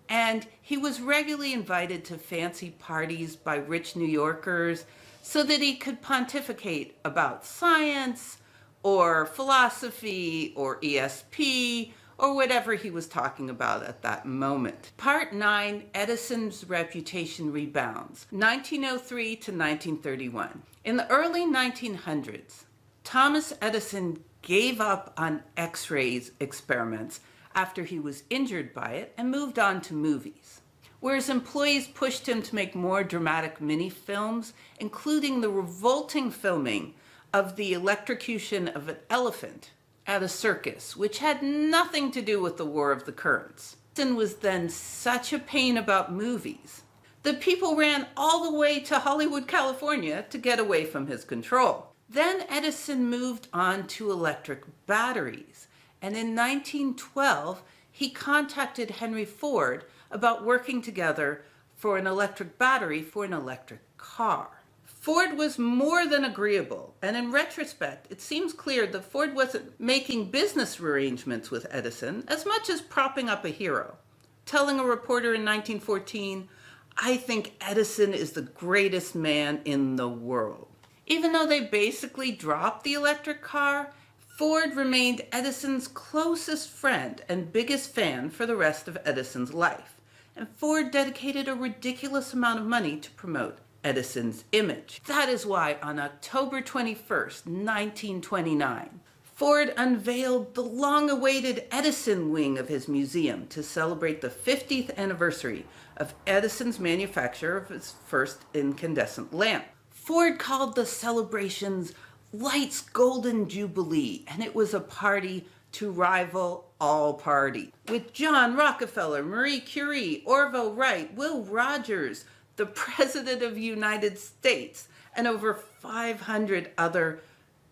A: and he was regularly invited to fancy parties by rich New Yorkers so that he could pontificate about science or philosophy or ESP or whatever he was talking about at that moment. Part 9, Edison's Reputation Rebounds, 1903 to 1931. In the early 1900s, Thomas Edison gave up on X-rays experiments after he was injured by it and moved on to movies, whereas employees pushed him to make more dramatic mini-films, including the revolting filming of the electrocution of an elephant at a circus, which had nothing to do with the War of the Currents. Edison was then such a pain about movies that people ran all the way to Hollywood, California to get away from his control. Then Edison moved on to electric batteries, and in 1912, he contacted Henry Ford about working together for an electric battery for an electric car. Ford was more than agreeable, and in retrospect, it seems clear that Ford wasn't making business arrangements with Edison as much as propping up a hero, telling a reporter in 1914, "I think Edison is the greatest man in the world." Even though they basically dropped the electric car, Ford remained Edison's closest friend and biggest fan for the rest of Edison's life, and Ford dedicated a ridiculous amount of money to promote Edison's image. That is why on October 21st, 1929, Ford unveiled the long-awaited Edison wing of his museum to celebrate the 50th anniversary of Edison's manufacture of his first incandescent lamp. Ford called the celebrations Light's Golden Jubilee, and it was a party to rival all parties, with John Rockefeller, Marie Curie, Orville Wright, Will Rogers, the President of the United States, and over 500 other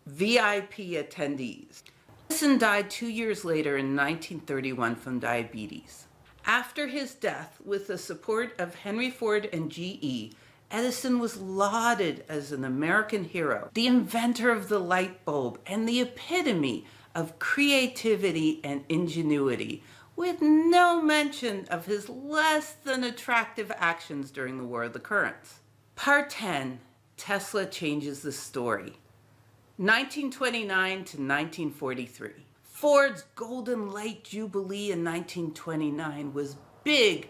A: VIP attendees. Edison died 2 years later in 1931 from diabetes. After his death, with the support of Henry Ford and GE, Edison was lauded as an American hero, the inventor of the light bulb, and the epitome of creativity and ingenuity, with no mention of his less than attractive actions during the War of the Currents. Part 10, Tesla changes the story. 1929 to 1943. Ford's Golden Light Jubilee in 1929 was big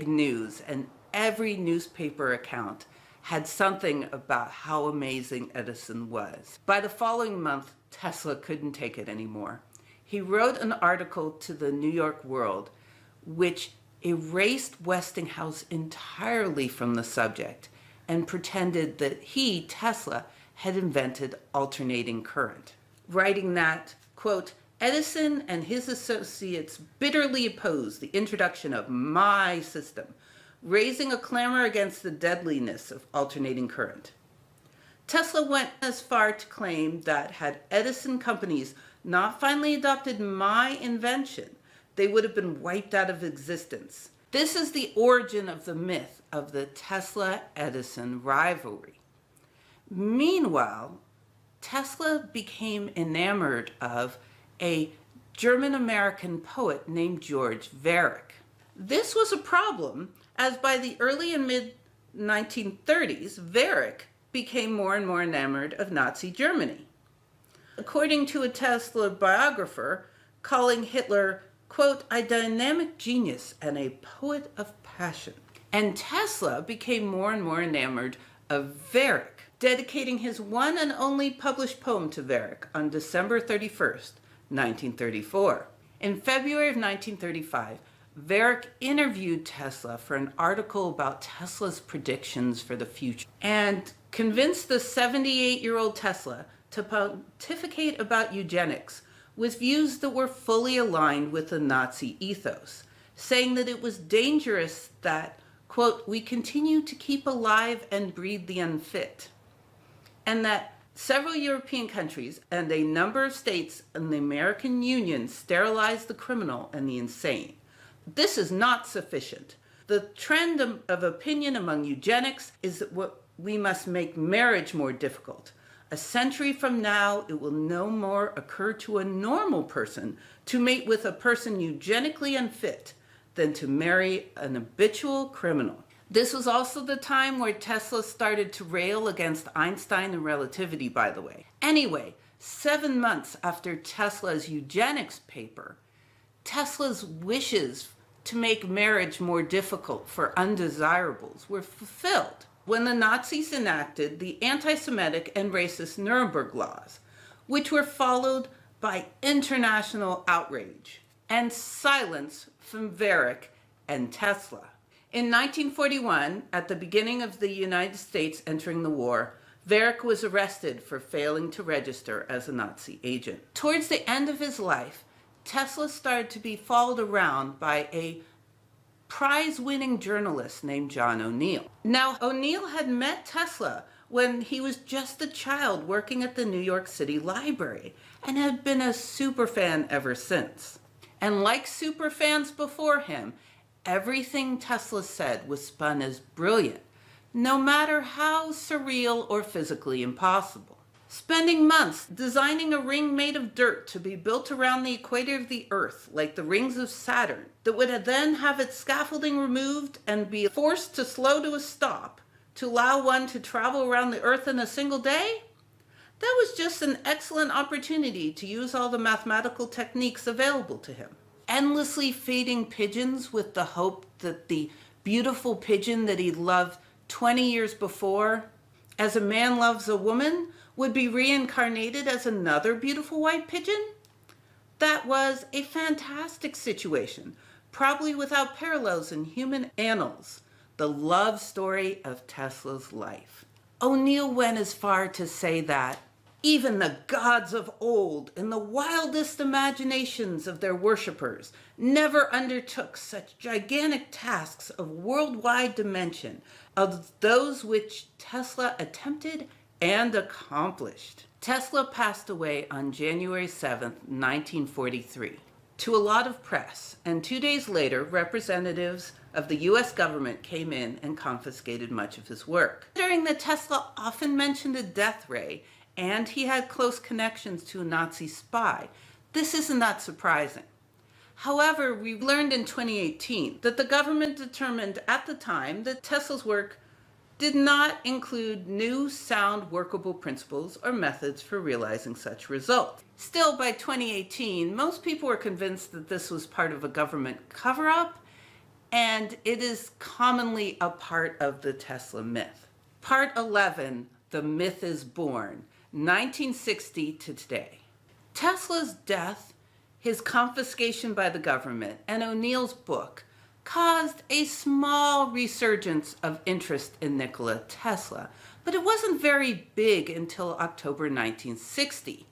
A: news, and every newspaper account had something about how amazing Edison was. By the following month, Tesla couldn't take it anymore. He wrote an article to the New York World which erased Westinghouse entirely from the subject and pretended that he, Tesla, had invented alternating current, writing that, quote, Edison and his associates bitterly opposed the introduction of my system, raising a clamor against the deadliness of alternating current. Tesla went as far to claim that had Edison companies not finally adopted my invention, they would have been wiped out of existence. This is the origin of the myth of the Tesla-Edison rivalry. Meanwhile, Tesla became enamored of a German-American poet named George Westinghouse. This was a problem, as by the early and mid-1930s, Westinghouse became more and more enamored of Nazi Germany. According to a Tesla biographer, calling Hitler, quote, a dynamic genius and a poet of passion. And Tesla became more and more enamored of Westinghouse, dedicating his one and only published poem to Westinghouse on December 31st, 1934. In February of 1935, Westinghouse interviewed Tesla for an article about Tesla's predictions for the future and convinced the 78-year-old Tesla to pontificate about eugenics with views that were fully aligned with the Nazi ethos, saying that it was dangerous that, quote, we continue to keep alive and breed the unfit, and that several European countries and a number of states in the American Union sterilized the criminal and the insane. This is not sufficient. The trend of opinion among eugenics is that we must make marriage more difficult. A century from now, it will no more occur to a normal person to mate with a person eugenically unfit than to marry an habitual criminal. This was also the time where Tesla started to rail against Einstein and relativity, by the way. Anyway, 7 months after Tesla's eugenics paper, Tesla's wishes to make marriage more difficult for undesirables were fulfilled when the Nazis enacted the anti-Semitic and racist Nuremberg laws, which were followed by international outrage and silence from Westinghouse and Tesla. In 1941, at the beginning of the United States entering the war, Westinghouse was arrested for failing to register as a Nazi agent. Towards the end of his life, Tesla started to be followed around by a prize-winning journalist named John O'Neill. Now, O'Neill had met Tesla when he was just a child working at the New York City Library and had been a superfan ever since. And like superfans before him, everything Tesla said was spun as brilliant, no matter how surreal or physically impossible. Spending months designing a ring made of dirt to be built around the equator of the Earth, like the rings of Saturn, that would then have its scaffolding removed and be forced to slow to a stop to allow one to travel around the Earth in a single day? That was just an excellent opportunity to use all the mathematical techniques available to him. Endlessly feeding pigeons with the hope that the beautiful pigeon that he loved 20 years before, As a Man Loves a Woman, would be reincarnated as another beautiful white pigeon? That was a fantastic situation, probably without parallels in human annals, the love story of Tesla's life. O'Neill went as far to say that even the gods of old, in the wildest imaginations of their worshippers, never undertook such gigantic tasks of worldwide dimension of those which Tesla attempted and accomplished. Tesla passed away on January 7th, 1943, to a lot of press, and 2 days later, representatives of the US government came in and confiscated much of his work. Considering that Tesla often mentioned a death ray, and he had close connections to a Nazi spy, this isn't that surprising. However, we learned in 2018 that the government determined at the time that Tesla's work did not include new, sound, workable principles or methods for realizing such results. Still, by 2018, most people were convinced that this was part of a government cover-up, and it is commonly a part of the Tesla myth. Part 11, The Myth is Born, 1960 to today. Tesla's death, his confiscation by the government, and O'Neill's book caused a small resurgence of interest in Nikola Tesla, but it wasn't very big until October 1960.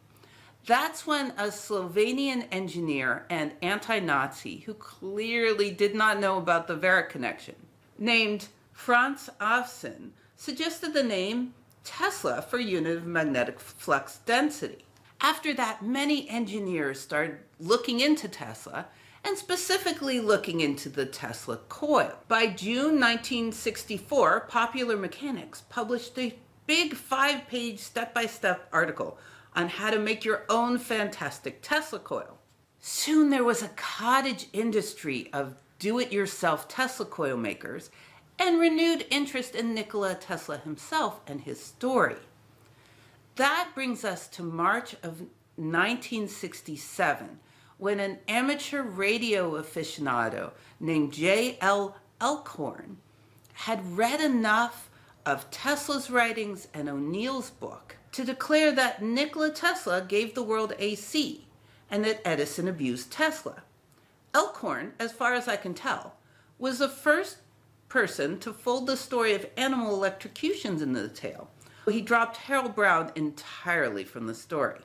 A: That's when a Slovenian engineer and anti-Nazi, who clearly did not know about the Vera connection, named Franz Afson, suggested the name Tesla for unit of magnetic flux density. After that, many engineers started looking into Tesla, and specifically looking into the Tesla coil. By June 1964, Popular Mechanics published a big 5-page step-by-step article on how to make your own fantastic Tesla coil. Soon there was a cottage industry of do-it-yourself Tesla coil makers, and renewed interest in Nikola Tesla himself and his story. That brings us to March of 1967, when an amateur radio aficionado named J.L. Elkhorn had read enough of Tesla's writings and O'Neill's book to declare that Nikola Tesla gave the world AC and that Edison abused Tesla. Elkhorn, as far as I can tell, was the first person to fold the story of animal electrocutions into the tale. He dropped Harold Brown entirely from the story.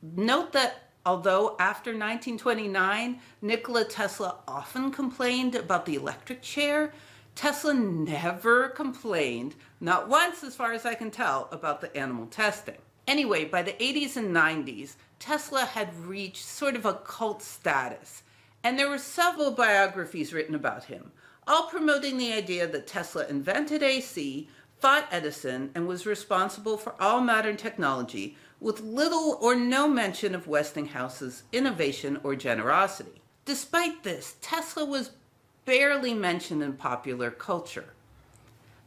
A: Note that although after 1929, Nikola Tesla often complained about the electric chair, Tesla never complained, not once as far as I can tell, about the animal testing. Anyway, by the 80s and 90s, Tesla had reached sort of a cult status, and there were several biographies written about him, all promoting the idea that Tesla invented AC, fought Edison, and was responsible for all modern technology, with little or no mention of Westinghouse's innovation or generosity. Despite this, Tesla was barely mentioned in popular culture.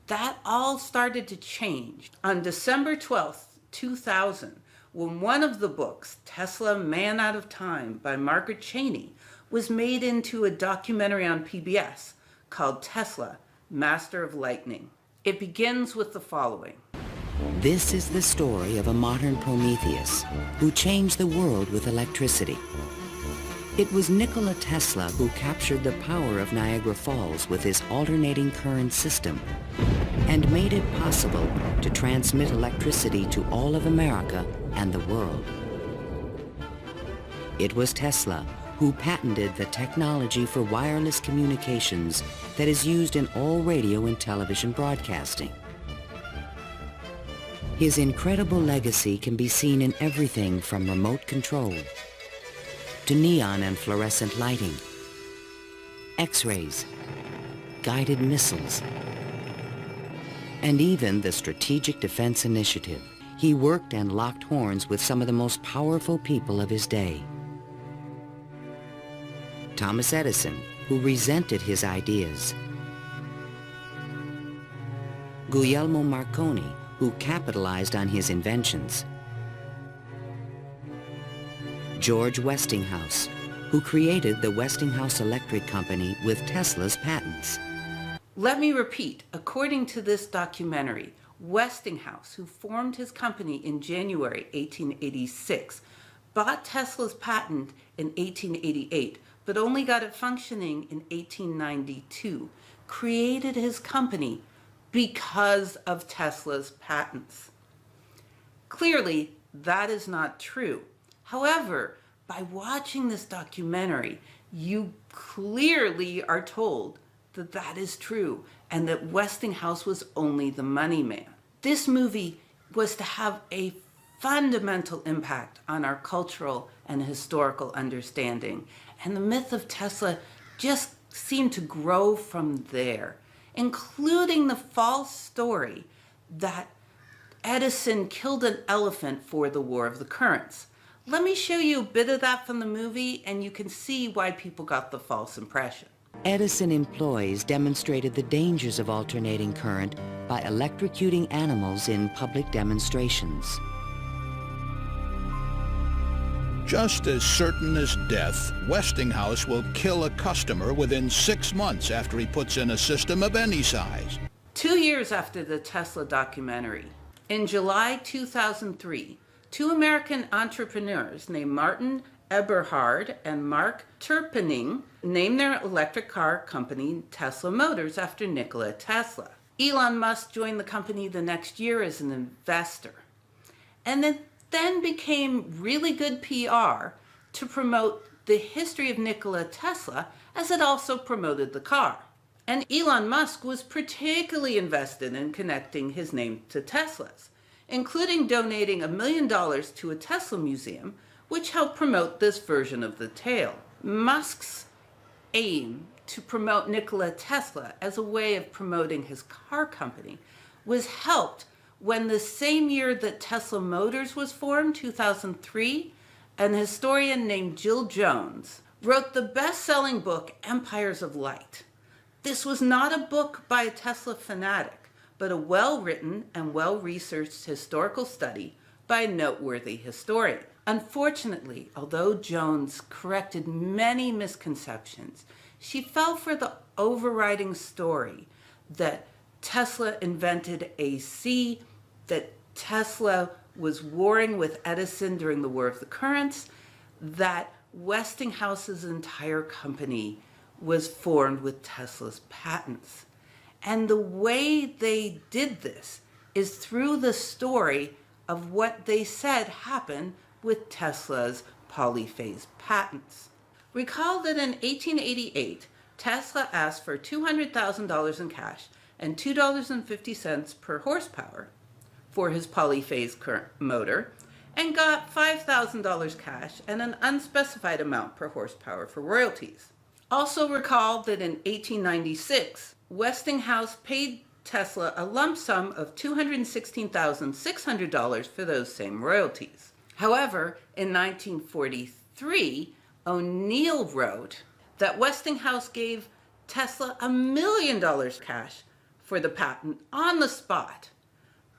A: That all started to change on December 12th, 2000, when one of the books, Tesla, Man Out of Time by Margaret Cheney, was made into a documentary on PBS called Tesla, Master of Lightning. It begins with the following.
B: This is the story of a modern Prometheus who changed the world with electricity. It was Nikola Tesla who captured the power of Niagara Falls with his alternating current system and made it possible to transmit electricity to all of America and the world. It was Tesla who patented the technology for wireless communications that is used in all radio and television broadcasting. His incredible legacy can be seen in everything from remote control to neon and fluorescent lighting, X-rays, guided missiles, and even the Strategic Defense Initiative. He worked and locked horns with some of the most powerful people of his day. Thomas Edison, who resented his ideas. Guglielmo Marconi, who capitalized on his inventions. George Westinghouse, who created the Westinghouse Electric Company with Tesla's patents.
A: Let me repeat, according to this documentary, Westinghouse, who formed his company in January 1886, bought Tesla's patent in 1888, but only got it functioning in 1892, created his company because of Tesla's patents. Clearly, that is not true. However, by watching this documentary, you clearly are told that that is true and that Westinghouse was only the money man. This movie was to have a fundamental impact on our cultural and historical understanding, and the myth of Tesla just seemed to grow from there, including the false story that Edison killed an elephant for the War of the Currents. Let me show you a bit of that from the movie, and you can see why people got the false impression.
B: Edison employees demonstrated the dangers of alternating current by electrocuting animals in public demonstrations.
C: Just as certain as death, Westinghouse will kill a customer within 6 months after he puts in a system of any size.
A: 2 years after the Tesla documentary, in July 2003, two American entrepreneurs named Martin Eberhard and Mark Terpening named their electric car company Tesla Motors after Nikola Tesla. Elon Musk joined the company the next year as an investor. And it then became really good PR to promote the history of Nikola Tesla, as it also promoted the car. And Elon Musk was particularly invested in connecting his name to Tesla's, including donating $1 million to a Tesla museum, which helped promote this version of the tale. Musk's aim to promote Nikola Tesla as a way of promoting his car company was helped when the same year that Tesla Motors was formed, 2003, an historian named Jill Jones wrote the best-selling book Empires of Light. This was not a book by a Tesla fanatic, but a well-written and well-researched historical study by a noteworthy historian. Unfortunately, although Jones corrected many misconceptions, she fell for the overriding story that Tesla invented AC, that Tesla was warring with Edison during the War of the Currents, that Westinghouse's entire company was formed with Tesla's patents. And the way they did this is through the story of what they said happened with Tesla's Polyphase patents. Recall that in 1888, Tesla asked for $200,000 in cash and $2.50 per horsepower for his Polyphase current motor, and got $5,000 cash and an unspecified amount per horsepower for royalties. Also recall that in 1896, Westinghouse paid Tesla a lump sum of $216,600 for those same royalties. However, in 1943, O'Neill wrote that Westinghouse gave Tesla $1 million cash for the patent on the spot,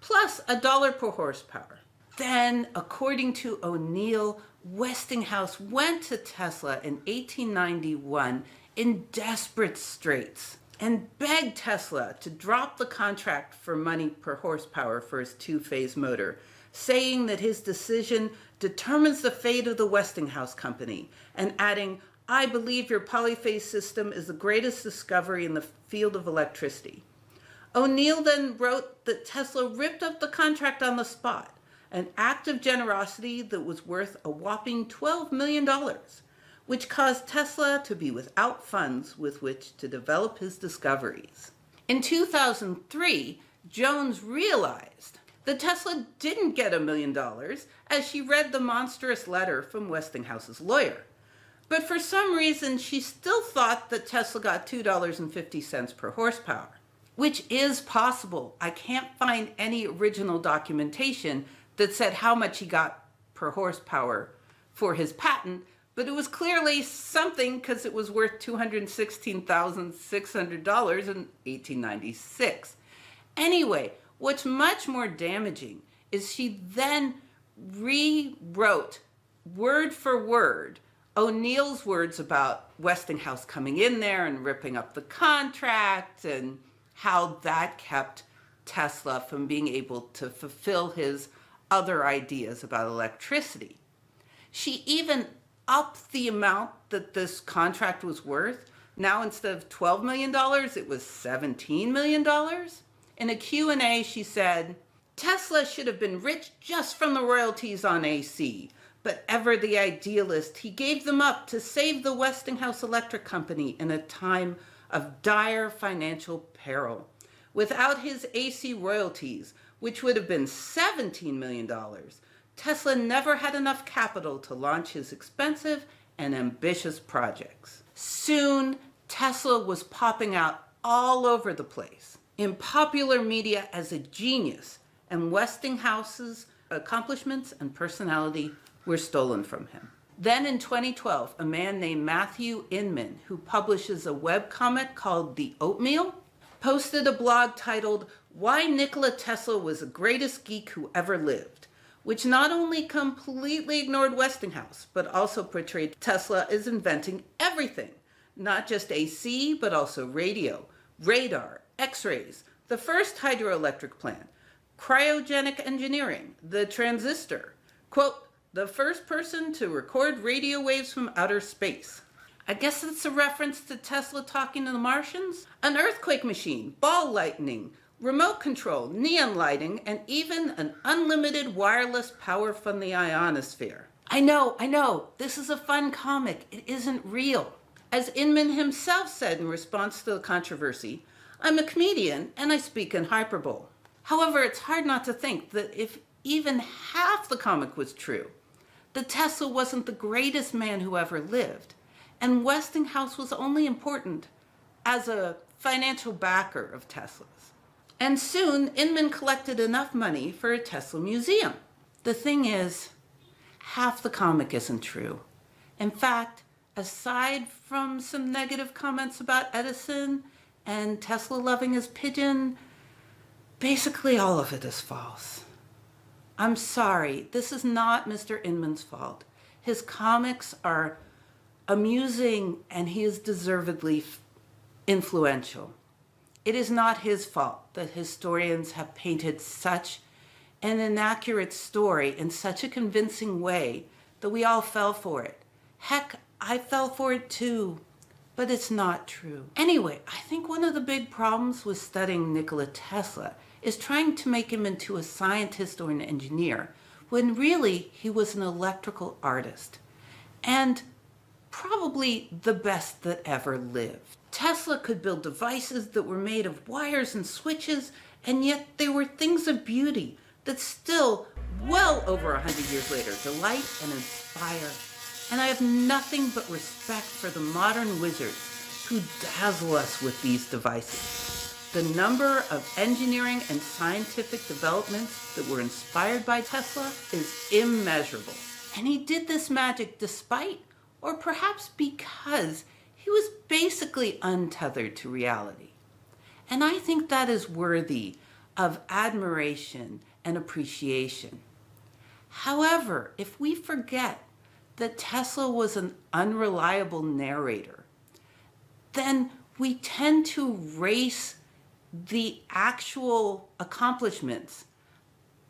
A: plus $1 per horsepower. Then, according to O'Neill, Westinghouse went to Tesla in 1891 in desperate straits and begged Tesla to drop the contract for money per horsepower for his two-phase motor, saying that his decision determines the fate of the Westinghouse company, and adding, "I believe your polyphase system is the greatest discovery in the field of electricity." O'Neill then wrote that Tesla ripped up the contract on the spot, an act of generosity that was worth a whopping $12 million, which caused Tesla to be without funds with which to develop his discoveries. In 2003, Jones realized that Tesla didn't get $1 million as she read the monstrous letter from Westinghouse's lawyer. But for some reason, she still thought that Tesla got $2.50 per horsepower, which is possible. I can't find any original documentation that said how much he got per horsepower for his patent, but it was clearly something because it was worth $216,600 in 1896. Anyway, what's much more damaging is she then rewrote word for word O'Neill's words about Westinghouse coming in there and ripping up the contract and how that kept Tesla from being able to fulfill his other ideas about electricity. She even upped the amount that this contract was worth. Now, instead of $12 million, it was $17 million. In a Q&A, she said, Tesla should have been rich just from the royalties on AC, but ever the idealist, he gave them up to save the Westinghouse Electric Company in a time of dire financial peril. Without his AC royalties, which would have been $17 million, Tesla never had enough capital to launch his expensive and ambitious projects. Soon, Tesla was popping out all over the place in popular media as a genius, and Westinghouse's accomplishments and personality were stolen from him. Then in 2012, a man named Matthew Inman, who publishes a webcomic called The Oatmeal, posted a blog titled, Why Nikola Tesla Was the Greatest Geek Who Ever Lived, which not only completely ignored Westinghouse, but also portrayed Tesla as inventing everything, not just AC, but also radio, radar, X-rays, the first hydroelectric plant, cryogenic engineering, the transistor, quote, the first person to record radio waves from outer space. I guess it's a reference to Tesla talking to the Martians? An earthquake machine, ball lightning, remote control, neon lighting, and even an unlimited wireless power from the ionosphere. I know, this is a fun comic. It isn't real. As Inman himself said in response to the controversy, I'm a comedian and I speak in hyperbole. However, it's hard not to think that if even half the comic was true, that Tesla wasn't the greatest man who ever lived, and Westinghouse was only important as a financial backer of Tesla's. And soon, Inman collected enough money for a Tesla museum. The thing is, half the comic isn't true. In fact, aside from some negative comments about Edison and Tesla loving his pigeon, basically all of it is false. I'm sorry, this is not Mr. Inman's fault. His comics are amusing and he is deservedly influential. It is not his fault that historians have painted such an inaccurate story in such a convincing way that we all fell for it. Heck, I fell for it too, but it's not true. Anyway, I think one of the big problems with studying Nikola Tesla is trying to make him into a scientist or an engineer, when really he was an electrical artist, and probably the best that ever lived. Tesla could build devices that were made of wires and switches, and yet they were things of beauty that still, well over 100 years later, delight and inspire. And I have nothing but respect for the modern wizards who dazzle us with these devices. The number of engineering and scientific developments that were inspired by Tesla is immeasurable. And he did this magic despite, or perhaps because, he was basically untethered to reality. And I think that is worthy of admiration and appreciation. However, if we forget that Tesla was an unreliable narrator, then we tend to erase the actual accomplishments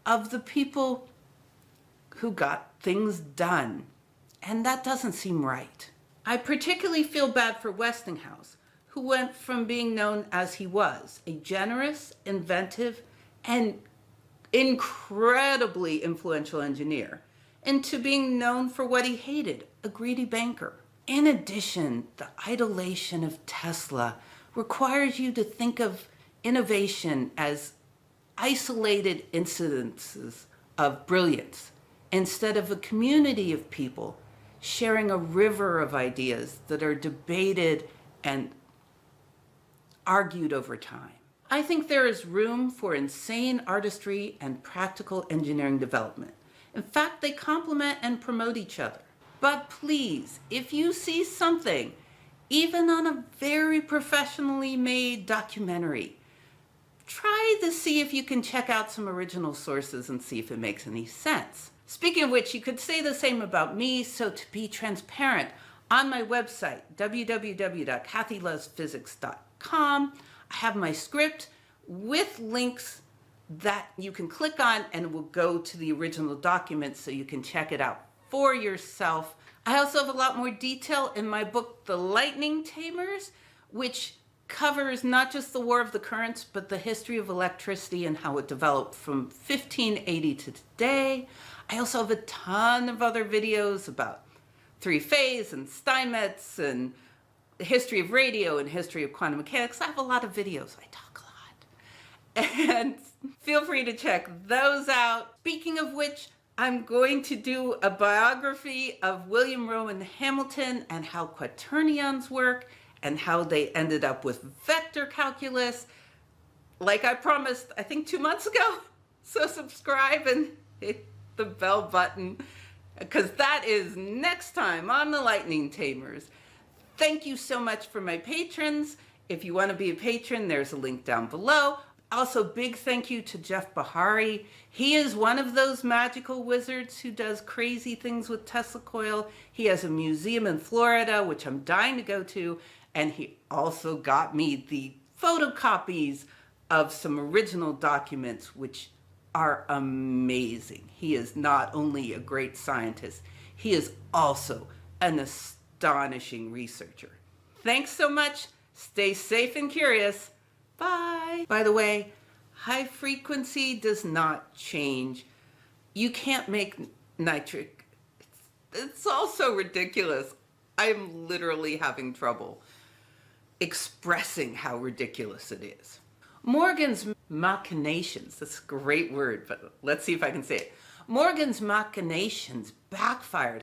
A: of the people who got things done. And that doesn't seem right. I particularly feel bad for Westinghouse, who went from being known as he was, a generous, inventive, and incredibly influential engineer, into being known for what he hated, a greedy banker. In addition, the idolation of Tesla requires you to think of innovation as isolated incidences of brilliance, instead of a community of people sharing a river of ideas that are debated and argued over time. I think there is room for insane artistry and practical engineering development. In fact, they complement and promote each other. But please, if you see something, even on a very professionally made documentary, try to see if you can check out some original sources and see if it makes any sense. Speaking of which, you could say the same about me, so to be transparent, on my website, www.kathylovesphysics.com, I have my script with links that you can click on and it will go to the original document so you can check it out for yourself. I also have a lot more detail in my book, The Lightning Tamers, which covers not just the War of the Currents, but the history of electricity and how it developed from 1580 to today. I also have a ton of other videos about three-phase and Steinmetz and the history of radio and history of quantum mechanics. I have a lot of videos. I talk a lot. And feel free to check those out. Speaking of which, I'm going to do a biography of William Rowan Hamilton and how quaternions work and how they ended up with vector calculus, like I promised, I think 2 months ago. So subscribe and hit the bell button, because that is next time on The Lightning Tamers. Thank you so much for my patrons. If you want to be a patron, there's a link down below. Also, big thank you to Jeff Bahari. He is one of those magical wizards who does crazy things with Tesla coil. He has a museum in Florida, which I'm dying to go to. And he also got me the photocopies of some original documents, which are amazing. He is not only a great scientist, he is also an astonishing researcher. Thanks so much. Stay safe and curious. Bye. By the way, high frequency does not change. You can't make nitric. It's also ridiculous. I'm literally having trouble expressing how ridiculous it is. Morgan's machinations, that's a great word, but let's see if I can say it. Morgan's machinations backfired.